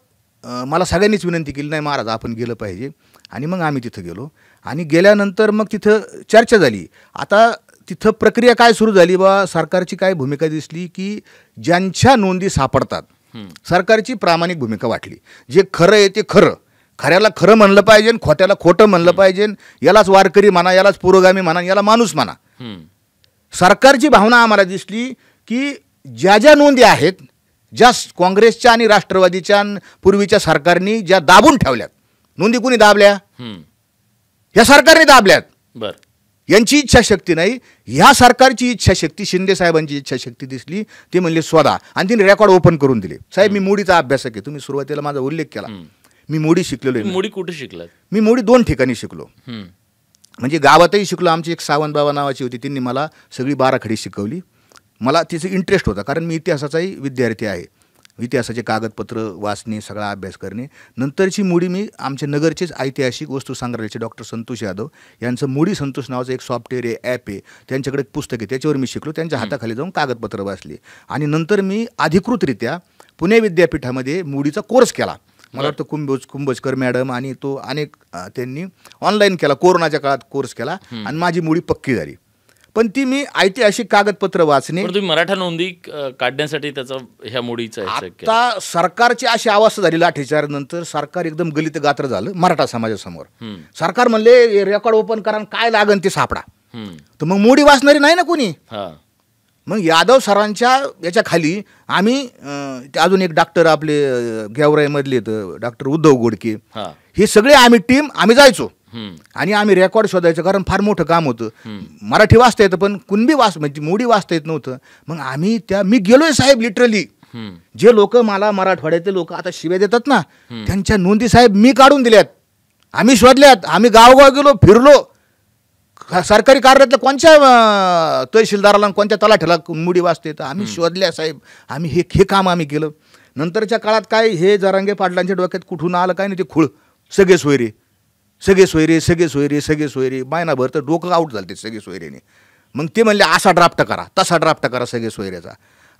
मला सगळ्यांनीच विनंती केली, नाही महाराज आपण गेलं पाहिजे. आणि मग आम्ही तिथं गेलो आणि गेल्यानंतर मग तिथं चर्चा झाली. आता तिथं प्रक्रिया काय सुरू झाली बा, सरकारची काय भूमिका दिसली की ज्यांच्या नोंदी सापडतात सरकारची प्रामाणिक भूमिका वाटली. जे खरं आहे ते खरं, खऱ्याला खरं म्हणलं पाहिजे, खोट्याला खोटं म्हणलं पाहिजे. यालाच वारकरी म्हणा, यालाच पुरोगामी म्हणा, याला माणूस म्हणा. सरकारची भावना आम्हाला दिसली की ज्या ज्या नोंदी आहेत, ज्या काँग्रेसच्या आणि राष्ट्रवादीच्या पूर्वीच्या सरकारनी ज्या दाबून ठेवल्यात, नोंदी कुणी दाबल्या? या सरकारने दाबल्यात. बरं, यांची इच्छाशक्ती नाही, ह्या सरकारची इच्छाशक्ती, शिंदे साहेबांची इच्छाशक्ती दिसली. ते म्हणले स्वतः, आणि तिने रेकॉर्ड ओपन करून दिले. साहेब मी मोडीचा अभ्यासक आहे, तुम्ही सुरुवातीला माझा उल्लेख केला, मी मोडी शिकलेलो आहे. मोडी कुठे शिकलात? मी मोडी 2 ठिकाणी शिकलो. म्हणजे गावातही शिकलो. आमची एक सावंत बाबा नावाची होती, त्यांनी मला सगळी बाराखडी शिकवली. मला तिचं इंटरेस्ट होता, कारण मी इतिहासाचाही विद्यार्थी आहे. इतिहासाचे कागदपत्र वाचणे, सगळा अभ्यास करणे. नंतरची मोडी मी आमच्या नगरचेच ऐतिहासिक वस्तू संग्रहालयाचे डॉक्टर संतोष यादव यांचं मोडी संतोष नावाचं एक सॉफ्टवेअर आहे, ॲप आहे, त्यांच्याकडे एक पुस्तक आहे, त्याच्यावर मी शिकलो. त्यांच्या हाताखाली जाऊन कागदपत्र वाचली. आणि नंतर मी अधिकृतरित्या पुणे विद्यापीठामध्ये मोडीचा कोर्स केला. मला वाटतं कुंभोजकर मॅडम आणि तो अनेक त्यांनी ऑनलाईन केला, कोरोनाच्या काळात कोर्स केला आणि माझी मुडी पक्की झाली. पण ती मी ऐतिहासिक कागदपत्र वाचणे. तुम्ही मराठा नोंदी काढण्यासाठी त्याचा ह्या मुडीचा आता सरकारची अशी अवस्था झाली लाठीचार्ज नंतर, सरकार एकदम गलित गात्र झालं मराठा समाजासमोर. सरकार म्हणले रेकॉर्ड ओपन करा, काय लागन ते सापडा. तर मग मुडी वाचणारी नाही ना कोणी. मग यादव सरांच्या याच्या खाली आम्ही अजून एक डॉक्टर आपले गेवराईमधले डॉक्टर उद्धव गोडके, हे सगळे आम्ही टीम आम्ही जायचो आणि आम्ही रेकॉर्ड शोधायचं, कारण फार मोठं काम होतं. मराठी वाचता येतं पण कुणबी म्हणजे मुडी वाचता येत नव्हतं. मग आम्ही मी गेलोय साहेब लिटरली. जे लोक मला मराठवाड्यातले लोक आता शिव्या देतात ना, त्यांच्या नोंदी साहेब मी काढून दिल्यात, आम्ही शोधल्यात. आम्ही गावगाव गेलो, फिरलो, सरकारी कार्यालयातल्या कोणत्या तहसीलदाराला कोणत्या तलाठ्याला मुडी वाचते तर आम्ही शोधल्या साहेब. आम्ही हे काम आम्ही केलं. नंतरच्या काळात काय हे जरांगे पाटलांच्या डोक्यात कुठून आलं काय नाही, ते खुळ सगळे सोयरे महिनाभर तर डोकं आऊट झालं ते सगळे सोयरेने. मग ते म्हणले असा ड्राफ्ट करा, तसा ड्राफ्ट करा सगळे सोयऱ्याचा.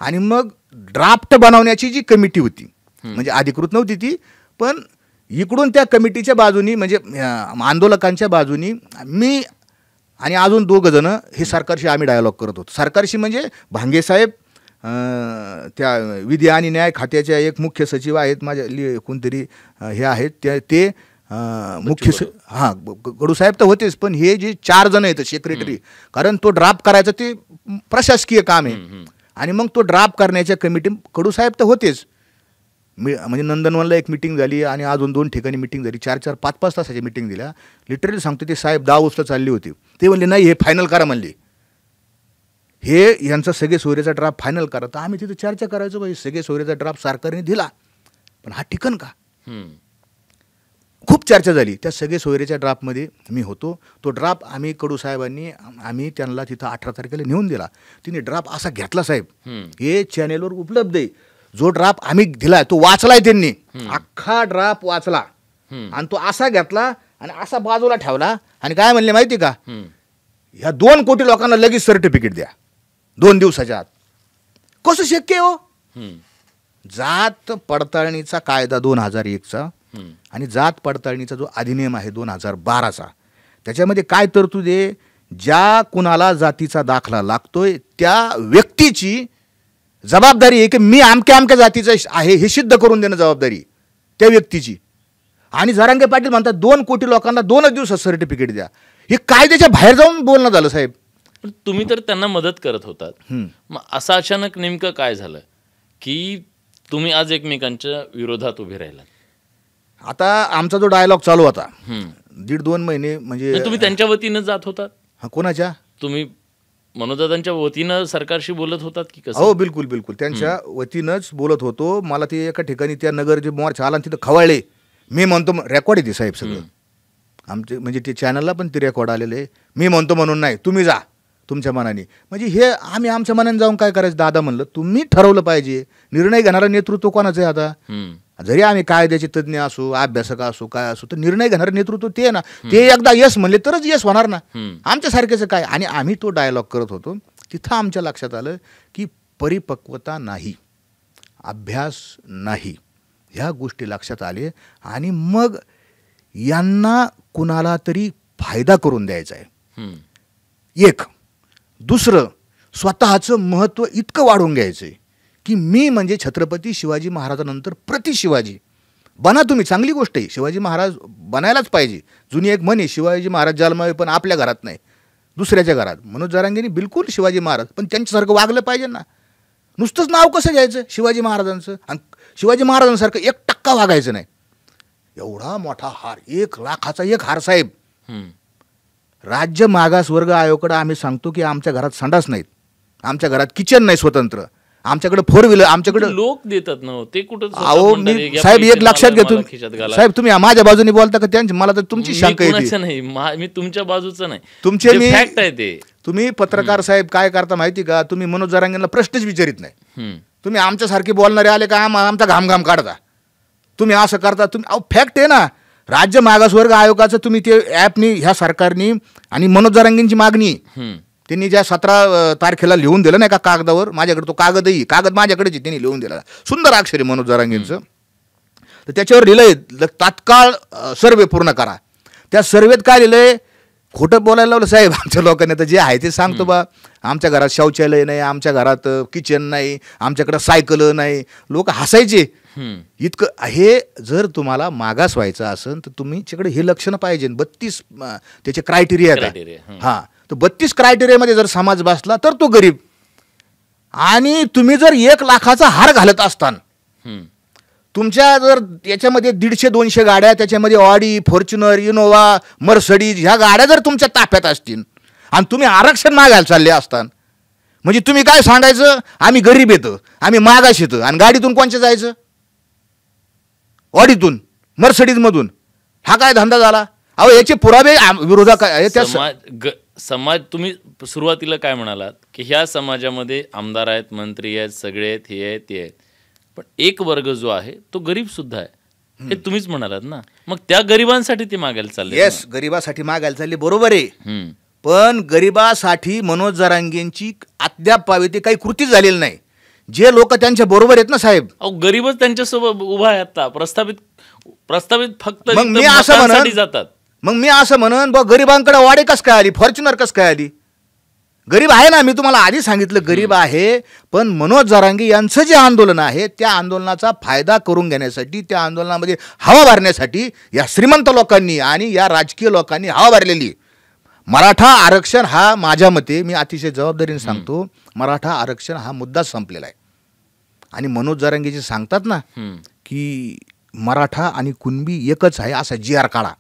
आणि मग ड्राफ्ट बनवण्याची जी कमिटी होती, म्हणजे अधिकृत नव्हती ती, पण इकडून त्या कमिटीच्या बाजूनी म्हणजे आंदोलकांच्या बाजूनी मी आणि अजून 2 जण हे सरकारशी आम्ही डायलॉग करत होतो. सरकारशी म्हणजे भांगेसाहेब, त्या विधी आणि न्याय खात्याच्या एक मुख्य सचिव आहेत माझ्या कोणतरी हे आहेत ते मुख्य कडूसाहेब तर होतेच, पण हे जे 4 जण आहेत सेक्रेटरी, कारण तो ड्राफ्ट करायचं ते प्रशासकीय काम आहे. आणि मग तो ड्राफ्ट करण्याच्या कमिटी कडूसाहेब तर होतेच. म्हणजे नंदनवनला एक मिटिंग झाली आणि अजून 2 ठिकाणी मिटिंग झाली, 4-4, 5-5 तासाच्या मिटिंग दिल्या. लिटरली सांगतो ते साहेब 10 वाजता चालली होती. ते म्हणले नाही हे फायनल करा म्हणले, हे यांचा सगळे सोयरेचा ड्राफ्ट फायनल करा. तर आम्ही तिथे चर्चा करायचो, बाई सगळे सोयरेचा ड्राफ्ट सरकारने दिला पण हा ठिकन का. खूप चर्चा झाली. त्या सगळे सोयरेच्या ड्राफ्टमध्ये मी होतो. तो ड्राफ्ट आम्ही कडूसाहेबांनी आम्ही त्यांना तिथं 18 तारखेला नेऊन दिला. तिने ड्राफ्ट असा घेतला साहेब, हे चॅनेलवर उपलब्ध आहे. जो ड्राफ्ट आम्ही दिला तो वाचलाय त्यांनी, अख्खा ड्राफ्ट वाचला आणि तो असा घेतला आणि असा बाजूला ठेवला आणि काय म्हणले माहिती का, ह्या 2 कोटी लोकांना लगेच सर्टिफिकेट द्या 2 दिवसाच्या आत. कसं शक्य हो. जात पडताळणीचा कायदा 2001चा आणि जात पडताळणीचा जो अधिनियम आहे 2012चा, त्याच्यामध्ये काय तरतूद आहे, ज्या कुणाला जातीचा दाखला लागतोय त्या व्यक्तीची जबाबदारी आहे की मी अमक्या जातीचं आहे हे सिद्ध करून देणं जबाबदारी त्या व्यक्तीची. आणि जरांगे पाटील म्हणतात 2 कोटी लोकांना 2च दिवसात सर्टिफिकेट द्या. हे कायद्याच्या बाहेर जाऊन बोलणं झालं साहेब. तुम्ही तर त्यांना मदत करत होतात, मग असं अचानक नेमकं काय झालं की तुम्ही आज एकमेकांच्या विरोधात उभे राहिला. आता आमचा जो डायलॉग चालू होता 1.5-2 महिने, म्हणजे तुम्ही त्यांच्या वतीनं जात होतात. कोणाच्या, तुम्ही मनोजदादांच्या वतीनं सरकारशी बोलत होतात की कसं. हो बिलकुल त्यांच्या वतीनंच बोलत होतो. मला ते एका ठिकाणी त्या नगर जे मोर्चा आला तिथं खवळले. मी म्हणतो रेकॉर्ड येते साहेब सगळं आमचे, म्हणजे ते चॅनलला पण ते रेकॉर्ड आलेले. मी म्हणतो म्हणून नाही, तुम्ही जा तुमच्या मनाने. म्हणजे हे आम्ही आमच्या मनाने जाऊन काय करायचं. दादा म्हणलं तुम्ही ठरवलं पाहिजे, निर्णय घेणारं नेतृत्व कोणाचं आहे. आता जरी आम्ही कायद्याचे तज्ज्ञ असो, अभ्यासक असो, काय असो, तर निर्णय घेणारं नेतृत्व ते ना, ते एकदा यस म्हणले तरच यस होणार ना. आमच्यासारखेचं काय. आणि आम्ही तो डायलॉग करत होतो. तिथं आमच्या लक्षात आलं की परिपक्वता नाही, अभ्यास नाही, ह्या गोष्टी लक्षात आले. आणि मग यांना कुणाला तरी फायदा करून द्यायचा आहे. एक दुसरं स्वतःचं महत्त्व इतकं वाढवून घ्यायचं आहे की मी म्हणजे छत्रपती शिवाजी महाराजांनंतर प्रति शिवाजी बना. तुम्ही चांगली गोष्ट आहे, शिवाजी महाराज बनायलाच पाहिजे. जुनी एक म्हण आहे, शिवाजी महाराज जन्मावे पण आपल्या घरात नाही, दुसऱ्याच्या घरात. मनोज जरांगेंनी बिलकुल शिवाजी महाराज पण त्यांच्यासारखं वागलं पाहिजे ना. नुसतंच नाव कसं घ्यायचं शिवाजी महाराजांचं आणि शिवाजी महाराजांसारखं 1% वागायचं नाही. एवढा मोठा हार, 1 लाखाचा एक हार साहेब. राज्य मागासवर्ग आयोगाकडे आम्ही सांगतो की आमच्या घरात संडास नाहीत, आमच्या घरात किचन नाही स्वतंत्र, आमच्याकडे 4 व्हीलर, आमच्याकडे लोक देतात ना ते कुठं. अहो मी साहेब एक लक्षात घेतो साहेब, तुम्ही माझ्या बाजूने बोलता का त्यांची, मला तर तुमची शंका येते. नाही मी तुमच्या बाजूचं नाही, तुमचे मी फॅक्ट आहे ते. तुम्ही पत्रकार साहेब काय करता माहिती का, तुम्ही मनोज जरांगेंना प्रश्नच विचारित नाही. तुम्ही आमच्यासारखे बोलणारे आले का आमचा घाम काढता, तुम्ही असं करता. तुम्ही अहो फॅक्ट आहे ना, राज्य मागासवर्ग आयोगाचं तुम्ही ते ॲपनी ह्या सरकारनी आणि मनोज जरांगेंची मागणी त्यांनी ज्या 17 तारखेला लिहून दिलं नाही का कागदावर, माझ्याकडे तो कागद माझ्याकडेच त्यांनी लिहून दिला सुंदर अक्षरी मनोज जरांगेंचं. तर त्याच्यावर लिहिलंय तात्काळ सर्वे पूर्ण करा. त्या सर्वेत काय लिहिलंय? खोटं बोलायला लावलं साहेब आमच्या लोकांनी. तर जे आहे ते सांगतो बा, आमच्या घरात शौचालय नाही, आमच्या घरात किचन नाही, आमच्याकडे सायकल नाही. लोक हसायचे. इतकं हे जर तुम्हाला मागास व्हायचं असेल तर तुम्ही तिकडे हे लक्षणं पाहिजे. 32 त्याचे क्रायटेरिया आहेत. हां, तर 32 क्रायटेरियामध्ये जर समाज बसला तर तो गरीब. आणि तुम्ही जर 1 लाखाचा हार घालत असताना तुमच्या जर याच्यामध्ये 150-200 गाड्या, त्याच्यामध्ये ऑडी, फॉर्च्युनर, इनोवा, मर्सडीज ह्या गाड्या जर तुमच्या ताफ्यात असतील आणि तुम्ही आरक्षण मागायला चालले असताना, म्हणजे तुम्ही काय सांगायचं? आम्ही गरीब येतं, आम्ही मागास येतं. आणि गाडीतून कोणच्या जायचं? ऑडीतून, मर्सडीजमधून. हा काय धंदा झाला? अहो याचे पुरावे विरोधात समाज. तुम्ही सुरुवातीला काय म्हणालात की ह्या समाजामध्ये आमदार आहेत, मंत्री आहेत, सगळे आहेत, हे आहेत, ते आहेत, पण एक वर्ग जो आहे तो गरीब सुद्धा आहे, हे तुम्हीच म्हणालात ना. मग त्या गरिबांसाठी ते मागायला चालले. येस, गरिबासाठी मागायला चालले, बरोबर आहे. पण गरिबासाठी मनोज जरांगेंची अद्याप पावे ते काही कृती झालेली नाही. जे लोक त्यांच्या बरोबर आहेत ना साहेब, अहो गरीबच त्यांच्यासोबत उभा आहे आता. प्रस्तावित फक्त मग मी असं म्हणून जातात. मग मी असं म्हणून बघ, गरिबांकडे वाडे कस काय आली, फॉर्च्युनर कस काय आली? गरीब आहे ना, मी तुम्हाला आधी सांगितलं गरीब आहे. पण मनोज जरांगे यांचं जे आंदोलन आहे त्या आंदोलनाचा फायदा करून घेण्यासाठी, त्या आंदोलनामध्ये हवा भरण्यासाठी या श्रीमंत लोकांनी आणि या राजकीय लोकांनी हवा भरलेली. मराठा आरक्षण हा माझ्या मते, मी अतिशय जबाबदारीने सांगतो, मराठा आरक्षण हा मुद्दा संपलेला आहे. आणि मनोज जरांगे जे सांगतात ना की मराठा आणि कुणबी एकच आहे असा GR काढा.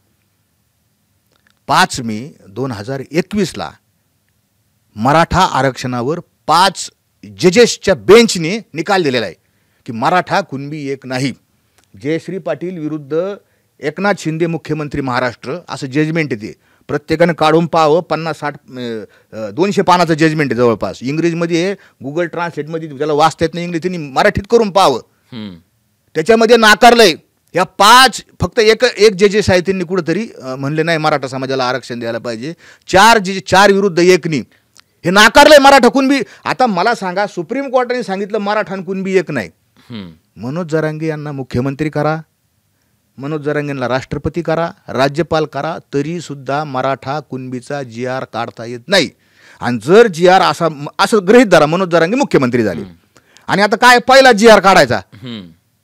5 मे 2021ला मराठा आरक्षणावर 5 जजेसच्या बेंचने निकाल दिलेला आहे की मराठा कुणबी एक नाही. जयश्री पाटील विरुद्ध एकनाथ शिंदे मुख्यमंत्री महाराष्ट्र असं जजमेंट येते. प्रत्येकानं काढून पाहावं. 50-60-200 पानाचं जजमेंट आहे जवळपास. इंग्रजीमध्ये गुगल ट्रान्सलेटमध्ये ज्याला वाचता येत नाही इंग्लिश त्यांनी मराठीत करून पाहावं. त्याच्यामध्ये नाकारलंय. या 5 फक्त एक जजेस आहे त्यांनी कुठंतरी म्हणले नाही मराठा समाजाला आरक्षण द्यायला पाहिजे. 4 जजेस, 4 विरुद्ध 1नी हे नाकारलंय मराठा कुणबी. आता मला सांगा, सुप्रीम कोर्टाने सांगितलं मराठा आणि कुणबी एक नाही. मनोज जरांगे यांना मुख्यमंत्री करा, मनोज जरांगेंना राष्ट्रपती करा, राज्यपाल करा, तरी सुद्धा मराठा कुणबीचा GR काढता येत नाही. आणि जर GR असं गृहीत धरा मनोज जरांगे मुख्यमंत्री झाले आणि आता काय पहिला GR काढायचा,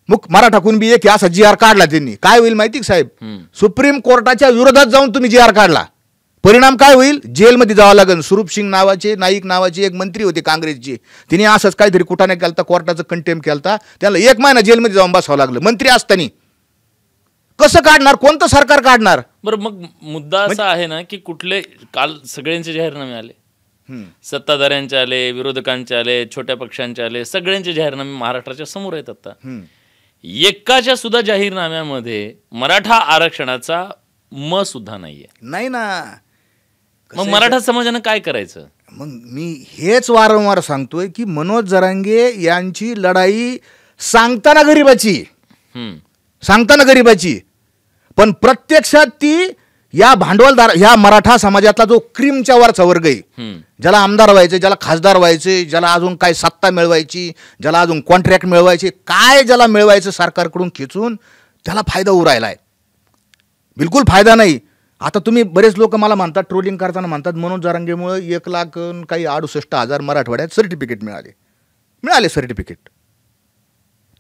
मराठा कुणबी एक असा GR काढला त्यांनी, काय होईल माहिती साहेब? सुप्रीम कोर्टाच्या विरोधात जाऊन तुम्ही GR काढला, परिणाम काय होईल? जेलमध्ये जावं लागेल. स्वरूप सिंग नाईक नावाचे एक मंत्री होते काँग्रेसचे, तिने असंच काहीतरी कुठाने केलता, कोर्टाचं कंटेम केलता, त्याला 1 महिना जेलमध्ये जाऊन बसावं लागलं मंत्री असताना. कसं काढणार? कोणतं सरकार काढणार? बरं, मग मुद्दा असा आहे ना की कुठले काल सगळ्यांचे जाहीरनामे आले, सत्ताधाऱ्यांचे आले, विरोधकांचे आले, छोट्या पक्षांचे आले, सगळ्यांचे जाहीरनामे महाराष्ट्राच्या समोर आहेत. आता एकाच्या सुद्धा जाहीरनाम्यामध्ये मराठा आरक्षणाचा सुद्धा नाहीये. नाही ना. मग मराठा समाजानं काय करायचं? मग मी हेच वारंवार सांगतोय की मनोज जरांगे यांची लढाई सांगताना गरीबाची, पण प्रत्यक्षात ती या भांडवलदार, ह्या मराठा समाजातला जो क्रीमच्या वरचा वर्ग आहे, ज्याला आमदार व्हायचे, ज्याला खासदार व्हायचे, ज्याला अजून काय सत्ता मिळवायची, ज्याला अजून कॉन्ट्रॅक्ट मिळवायचे, काय ज्याला मिळवायचं सरकारकडून खिचून, त्याला फायदा उरायला आहे. बिलकुल फायदा नाही. आता तुम्ही बरेच लोक मला म्हणतात, ट्रोलिंग करताना म्हणतात मनोज जरांगेमुळे 1,00,000 काही 68,000 मराठवाड्यात सर्टिफिकेट मिळाले सर्टिफिकेट.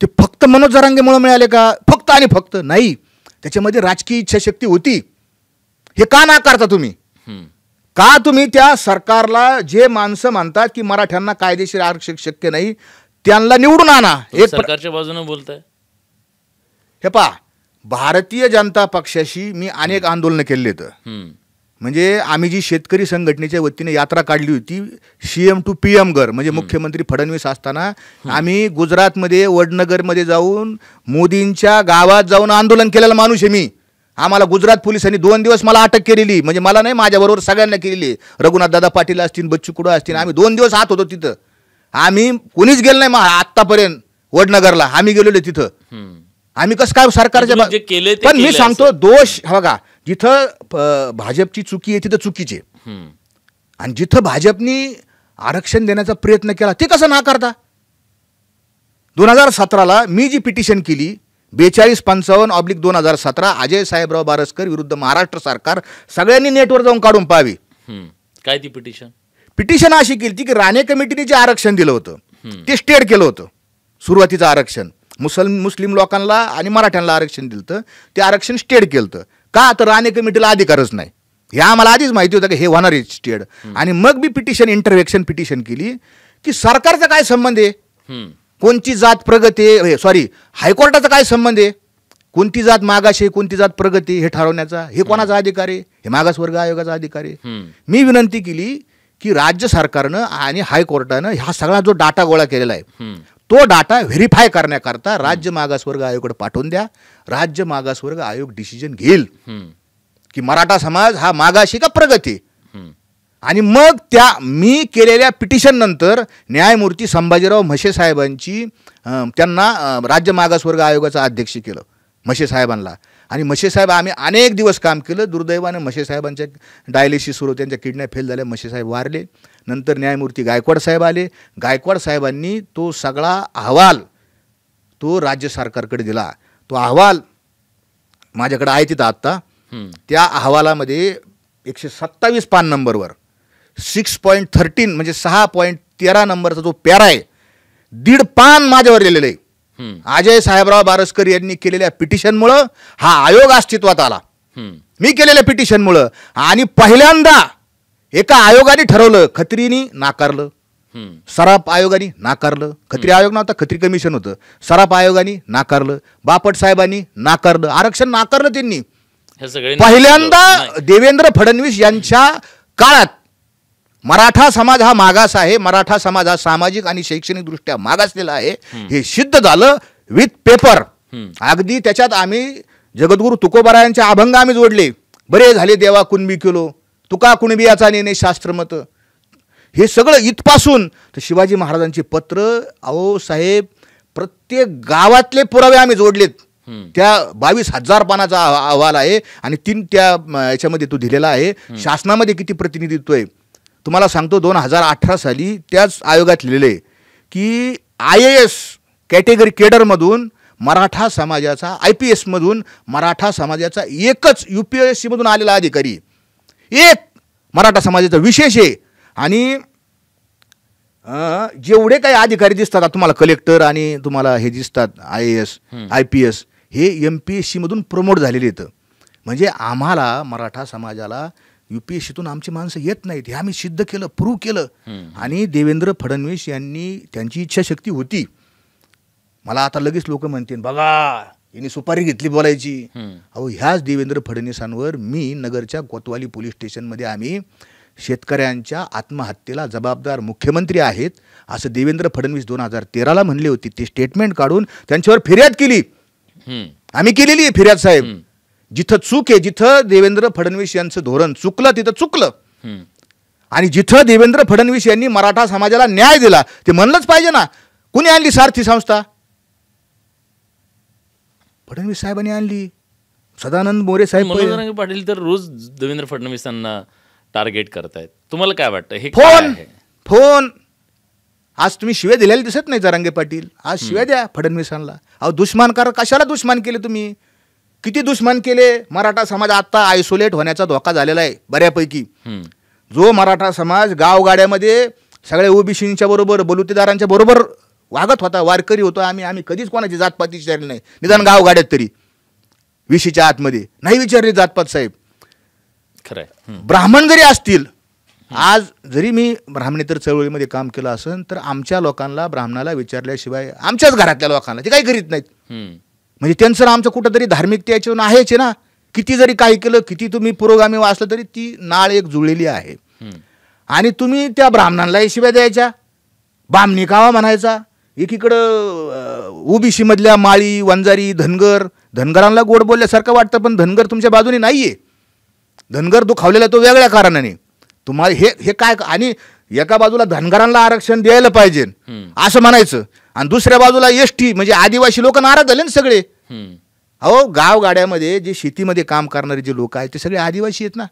ते फक्त मनोज जरांगेमुळे मिळाले का? फक्त आणि फक्त नाही. त्याच्यामध्ये राजकीय इच्छाशक्ती होती. हे का नाकारता तुम्ही? का तुम्ही त्या सरकारला, जे माणसं म्हणतात की मराठ्यांना कायदेशीर आरक्षण शक्य नाही, त्यांना निवडून आणा? एक सरकारच्या बाजूने बोलताय. हे पहा, भारतीय जनता पक्षाशी मी अनेक आंदोलनं केली आहेत. म्हणजे आम्ही जी शेतकरी संघटनेच्या वतीने यात्रा काढली होती, CM to PM घर, म्हणजे मुख्यमंत्री फडणवीस असताना आम्ही गुजरातमध्ये वडनगरमध्ये जाऊन मोदींच्या गावात जाऊन आंदोलन केलेलं माणूस आहे मी. आम्हाला गुजरात पोलिसांनी 2 दिवस मला अटक केलेली, म्हणजे मला नाही, माझ्याबरोबर सगळ्यांना केलेली. रघुनाथ दादा पाटील असतील, बच्चू कडू असतील, आम्ही 2 दिवस आत होतो तिथं. आम्ही कोणीच गेलो नाही आत्तापर्यंत वडनगरला, आम्ही गेलेलो तिथं. आम्ही कसं काय सरकारच्या, पण मी सांगतो दोष बघा, जिथं भाजपची चुकी आहे तिथं चुकीचे, आणि जिथं भाजपनी आरक्षण देण्याचा प्रयत्न केला ते कसं नाकारता? 2017ला मी जी पिटिशन केली, 4255/2017 अजय साहेबराव बारसकर विरुद्ध महाराष्ट्र सरकार सगळ्यांनी नेटवर जाऊन काढून पाहावी. काय ती पिटिशन अशी केली की राणे कमिटीने जे आरक्षण दिलं होतं ते स्टेड केलं होतं. सुरुवातीचं आरक्षण मुस्लिम लोकांना आणि मराठ्यांना आरक्षण दिलं, ते आरक्षण स्टेड केलं होतं. का तर राणे कमिटीला अधिकारच नाही, हे आम्हाला आधीच माहिती होतं की हे होणार आहे स्टेड. आणि मग मी इंटरव्हेक्शन पिटिशन केली की सरकारचा काय संबंध आहे, कोणती जात प्रगत आहे, सॉरी हायकोर्टाचा काय संबंध आहे, कोणती जात मागास आहे कोणती जात प्रगती हे ठरवण्याचा हे कोणाचा अधिकार आहे, हे मागासवर्ग आयोगाचा अधिकार आहे. मी विनंती केली की राज्य सरकारनं आणि हायकोर्टानं हा सगळा जो डाटा गोळा केलेला आहे तो डाटा व्हेरीफाय करण्याकरता राज्य मागासवर्ग आयोगाकडे पाठवून द्या. राज्य मागासवर्ग आयोग डिसिजन घेईल की मराठा समाज हा मागाशी का प्रगती. आणि मग त्या मी केलेल्या पिटिशन नंतर न्यायमूर्ती संभाजीराव म्हशे साहेबांची त्यांना राज्य मागासवर्ग आयोगाचं अध्यक्ष केलं म्हशे साहेबांना. आणि म्हशे साहेब आम्ही अनेक दिवस काम केलं. दुर्दैवानं म्हशे साहेबांच्या डायलिसिस सुरू, त्यांच्या किडन्या फेल झाल्या, म्हशे साहेब वारले. नंतर न्यायमूर्ती गायकवाड साहेब आले. गायकवाड साहेबांनी तो सगळा अहवाल तो राज्य सरकारकडे दिला. तो अहवाल माझ्याकडे आहे तिथं आत्ता. त्या अहवालामध्ये 127 पान नंबरवर 6.13 म्हणजे 6.13 नंबरचा जो पॅरा आहे, 1.5 पान माझ्यावर लिहिलेलं आहे. अजय साहेबराव बारसकर यांनी केलेल्या पिटिशनमुळं हा आयोग अस्तित्वात आला, मी केलेल्या पिटिशनमुळं. आणि पहिल्यांदा एका आयोगाने ठरवलं, खत्रीनी नाकारलं, सराफ आयोगाने नाकारलं, खत्री आयोग नव्हता खत्री कमिशन होतं, सराफ आयोगाने नाकारलं, बापट साहेबांनी नाकारलं, आरक्षण नाकारलं त्यांनी. पहिल्यांदा देवेंद्र फडणवीस यांच्या काळात मराठा समाज हा मागास आहे, मराठा समाज हा सामाजिक आणि शैक्षणिक दृष्ट्या मागासलेला आहे, हे सिद्ध झालं विथ पेपर. अगदी त्याच्यात आम्ही जगद्गुरू तुकोबारायांचे अभंग आम्ही जोडले, बरे झाले देवा कुणबी केलो, तुका कुणबी याचा नेणे शास्त्रमत. हे सगळं इथपासून तर शिवाजी महाराजांची पत्र, अहो साहेब प्रत्येक गावातले पुरावे आम्ही जोडलेत. त्या 22,000 पानाचा अहवाल आहे आणि 3 त्या याच्यामध्ये तो दिलेला आहे. शासनामध्ये किती प्रतिनिधित्व आहे तुम्हाला सांगतो. 2018 साली त्याच आयोगात लिहिलेले की IAS कॅटेगरी केडरमधून मराठा समाजाचा, IPS मधून मराठा समाजाचा एकच UPSC मधून आलेला अधिकारी, एक मराठा समाजाचा विशेष आहे. आणि जेवढे काही अधिकारी दिसतात तुम्हाला कलेक्टर आणि तुम्हाला हे दिसतात IAS IPS, हे MPSC मधून प्रमोट झालेले आहेत. म्हणजे आम्हाला मराठा समाजाला UPSCतून आमची माणसं येत नाहीत, हे आम्ही सिद्ध केलं, प्रूव्ह केलं. आणि देवेंद्र फडणवीस यांनी, त्यांची इच्छाशक्ती होती. मला आता लगेच लोक म्हणतील बघा यांनी सुपारी घेतली बोलायची. अहो ह्याच देवेंद्र फडणवीसांवर मी नगरच्या कोतवाली पोलीस स्टेशनमध्ये आम्ही शेतकऱ्यांच्या आत्महत्येला जबाबदार मुख्यमंत्री आहेत असं देवेंद्र फडणवीस 2013ला म्हणले होते. ते स्टेटमेंट काढून त्यांच्यावर फिर्याद केली, आम्ही केलेली आहे फिर्याद साहेब. जिथं चूक आहे, जिथं देवेंद्र फडणवीस यांचं धोरण चुकलं तिथं चुकलं. आणि जिथं देवेंद्र फडणवीस यांनी मराठा समाजाला न्याय दिला ते म्हणलंच पाहिजे ना. कुणी आणली सारथी संस्था? फडणवीस साहेबांनी आणली. सदानंद मोरे साहेब पाटील तर रोज देवेंद्र फडणवीसांना टार्गेट करतायत. तुम्हाला काय वाटतं? हे फोन आज तुम्ही शिव्या दिलेल्या दिसत नाही जरांगे पाटील, आज शिव्या द्या फडणवीसांना. अहो दुश्मनकार कशाला दुश्मन केले तुम्ही? किती दुश्मन केले? मराठा समाज आता आयसोलेट होण्याचा धोका झालेला आहे बऱ्यापैकी. जो मराठा समाज गावगाड्यामध्ये सगळ्या ओबीसींच्या बरोबर, बलुतेदारांच्या बरोबर वागत होता, वारकरी होतो आम्ही कधीच कोणाची जातपात विचारली नाही, निदान गावगाड्यात तरी. विशीच्या आतमध्ये नाही विचारली जातपात साहेब. खरंय. ब्राह्मण जरी असतील, आज जरी मी ब्राह्मणेतर चळवळीमध्ये काम केलं असेल तर आमच्या लोकांना ब्राह्मणाला विचारल्याशिवाय, आमच्याच घरातल्या लोकांना ते काही करीत नाहीत. म्हणजे त्यांचं आमचं कुठंतरी धार्मिकता याच्यावर आहेच ना. किती जरी काही केलं, किती तुम्ही पुरोगामी वाचलं तरी ती नाळ एक जुळलेली आहे. आणि तुम्ही त्या ब्राह्मणांनाही शिव्या द्यायच्या, बामणी कावा म्हणायचा. एकीकडं ओबीसी मधल्या माळी, वंजारी, धनगरांना गोड बोलल्यासारखं वाटतं, पण धनगर तुमच्या बाजूने नाहीये. धनगर दुखावलेला तो वेगळ्या कारणाने. तुम्हाला हे काय, आणि एका बाजूला धनगरांना आरक्षण द्यायला पाहिजे असं म्हणायचं, आणि दुसऱ्या बाजूला ST म्हणजे आदिवासी लोक नाराज झाले ना सगळे. अहो गावगाड्यामध्ये जे शेतीमध्ये काम करणारे जे लोक आहेत ते सगळे आदिवासी आहेत ना.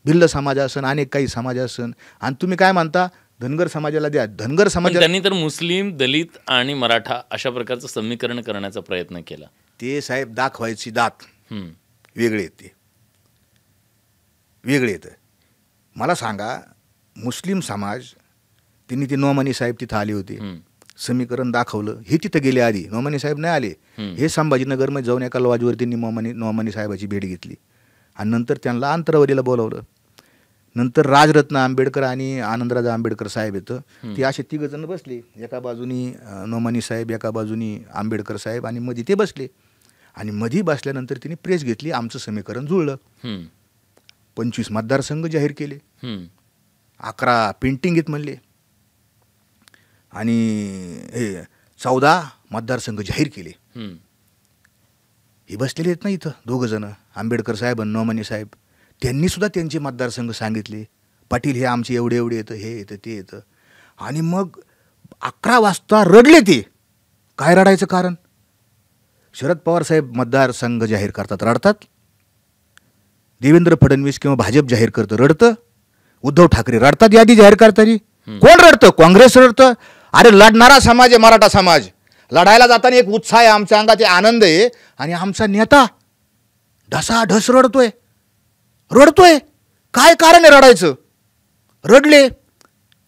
भिल्ल समाज असन, अनेक काही समाज असन, आणि तुम्ही काय म्हणता धनगर समाजाला द्या. धनगर समाज त्यांनी तर मुस्लिम, दलित आणि मराठा अशा प्रकारचं समीकरण करण्याचा प्रयत्न केला. ते साहेब दाखवायची दात हम्म. वेगळे आहेत, ते वेगळे येतं. मला सांगा, मुस्लिम समाज, त्यांनी ते नोमानी साहेब तिथं आले होते, हम्म. समीकरण दाखवलं. हे तिथं गेले आधी, नोमानी साहेब नाही आले. हे संभाजीनगरमध्ये जाऊन एका लॉजवर त्यांनी नोमानी साहेबाची भेट घेतली आणि नंतर त्यांना अंतरावलीला बोलावलं. नंतर राजरत्न आंबेडकर आणि आनंदराज आंबेडकर साहेब येतं, ते असे तिघजण बसले. एका बाजूनी नोमानी साहेब, एका बाजूनी आंबेडकर साहेब, आणि मध्ये ते बसले. आणि मध्ये बसल्यानंतर त्यांनी प्रेस घेतली. आमचं समीकरण जुळलं. 25 मतदारसंघ जाहीर केले, 11 पेंटिंग आहेत म्हणले, आणि हे 14 मतदारसंघ जाहीर केले. हे बसलेले आहेत ना इथं दोघंजणं, आंबेडकर साहेब आणि नोमानी साहेब. त्यांनी सुद्धा त्यांचे मतदारसंघ सांगितले. पाटील हे आमचे एवढे एवढे येतं, हे येतं, ते येतं. आणि मग 11 वाजता रडले ते. काय रडायचं कारण? शरद पवार साहेब मतदारसंघ जाहीर करतात, रडतात. देवेंद्र फडणवीस किंवा भाजप जाहीर करतं, रडतं. उद्धव ठाकरे रडतात यादी जाहीर करताना. कोण रडतं? काँग्रेस रडतं. अरे लढणारा समाज आहे मराठा समाज. लढायला जाताना एक उत्साह आहे, आमच्या अंगात आनंद आहे, आणि आमचा नेता ढसाढस रडतोय. काय कारण आहे रडायचं? रडले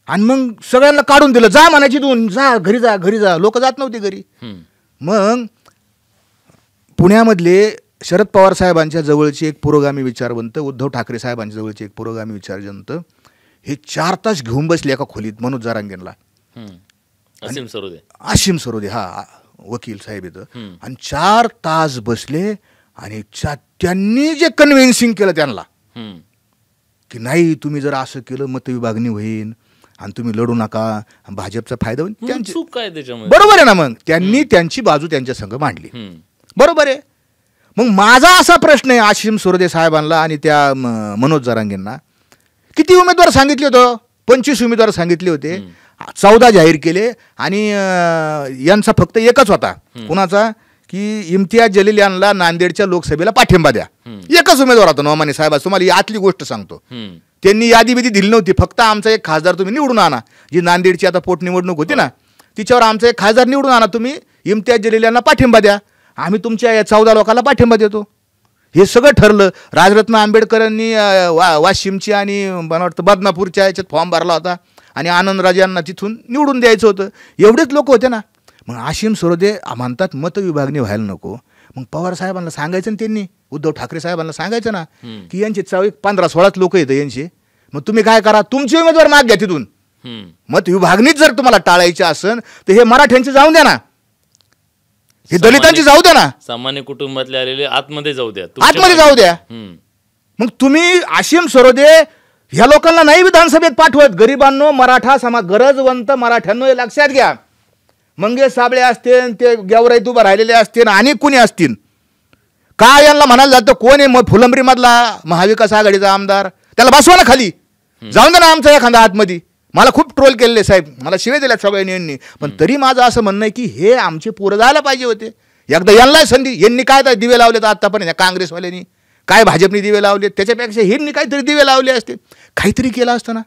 आणि मग सगळ्यांना काढून दिलं. जा म्हणायची, तू जा घरी, जा घरी जा. लोक जात नव्हते घरी. मग पुण्यामधले शरद पवार साहेबांच्या जवळचे एक पुरोगामी विचारवंत, उद्धव ठाकरे साहेबांच्या जवळचे एक पुरोगामी विचारवंत, हे 4 तास घेऊन बसले एका खोलीत मनोज जरांगेंना. आशिम सरोदे, हा वकील साहेब येतं. आणि 4 तास बसले आणि त्यांनी जे कन्व्हिन्सिंग केलं त्यांना, की नाही तुम्ही जर असं केलं मतविभागणी होईल आणि तुम्ही लढू नका, भाजपचा फायदा होईल. चूक काय त्याच्यामध्ये? बरोबर आहे ना. मग त्यांनी त्यांची बाजू त्यांच्या संग मांडली. बरोबर आहे. मग माझा असा प्रश्न आहे आशिम सरोदे साहेबांना आणि त्या मनोज जरांगेंना, किती उमेदवार सांगितले होते? 25 उमेदवार सांगितले होते, 14 जाहीर केले, आणि यांचा फक्त एकच होता. कुणाचा? की इम्तियाज जलील यांना नांदेडच्या लोकसभेला पाठिंबा द्या. एकच उमेदवार होता नोमानी साहेब. तुम्हाला आतली गोष्ट सांगतो, त्यांनी यादी बिदी दिली नव्हती. फक्त आमचा एक खासदार तुम्ही निवडून आणा. जी नांदेडची आता पोटनिवडणूक होती ना, तिच्यावर आमचा एक खासदार निवडून आणा, तुम्ही इम्तियाज जलील यांना पाठिंबा द्या, आम्ही तुमच्या या 14 लोकांना पाठिंबा देतो. हे सगळं ठरलं. राजरत्न आंबेडकरांनी वाशिमची आणि मला वाटतं बदनापूरच्या याच्यात फॉर्म भरला होता, आणि आनंदराज यांना तिथून निवडून द्यायचं होतं. एवढेच लोक होते ना. मग आशिम सरोदे म्हणतात मतविभागणी व्हायला नको. मग पवार साहेबांना सांगायचं ना, त्यांनी उद्धव ठाकरे साहेबांना सांगायचं ना, की यांचे 15-16 लोक येतं यांचे. मग तुम्ही काय करा, तुमचे उमेदवार माग घ्या तिथून. मतविभागणीच जर तुम्हाला टाळायची असेल तर हे मराठ्यांचे जाऊ द्या ना, हे दलितांची जाऊ द्या ना, सामान्य कुटुंबातले आलेले आतमध्ये जाऊ द्या, आतमध्ये जाऊ द्या. मग तुम्ही आशिम सरोदे ह्या लोकांना नाही विधानसभेत पाठवत. गरिबांनो, मराठा समाज, गरजवंत मराठ्यांनो, हे लक्षात घ्या. मंगेश साबळे असतील, ते गेवराईत उभं राहिलेले असतील, आणि कुणी असतील, काय यांना म्हणायला जातं, कोण आहे फुलंब्री मधला महाविकास आघाडीचा आमदार, त्याला बसवा ना खाली, जाऊन द्या ना आमचा एखादा आतमध्ये. मला खूप ट्रोल केलेले साहेब, मला शिवे दिल्या सगळ्यांनी यांनी. पण तरी माझं असं म्हणणं आहे की हे आमचे पोरं जायला पाहिजे होते. एकदा यांना संधी, यांनी काय दिवे लावलेत आतापर्यंत, काँग्रेसवाल्यांनी काय भाजपने दिवे लावले, त्याच्यापेक्षा यांनी काहीतरी दिवे लावले असते, काहीतरी केलं असतं ना.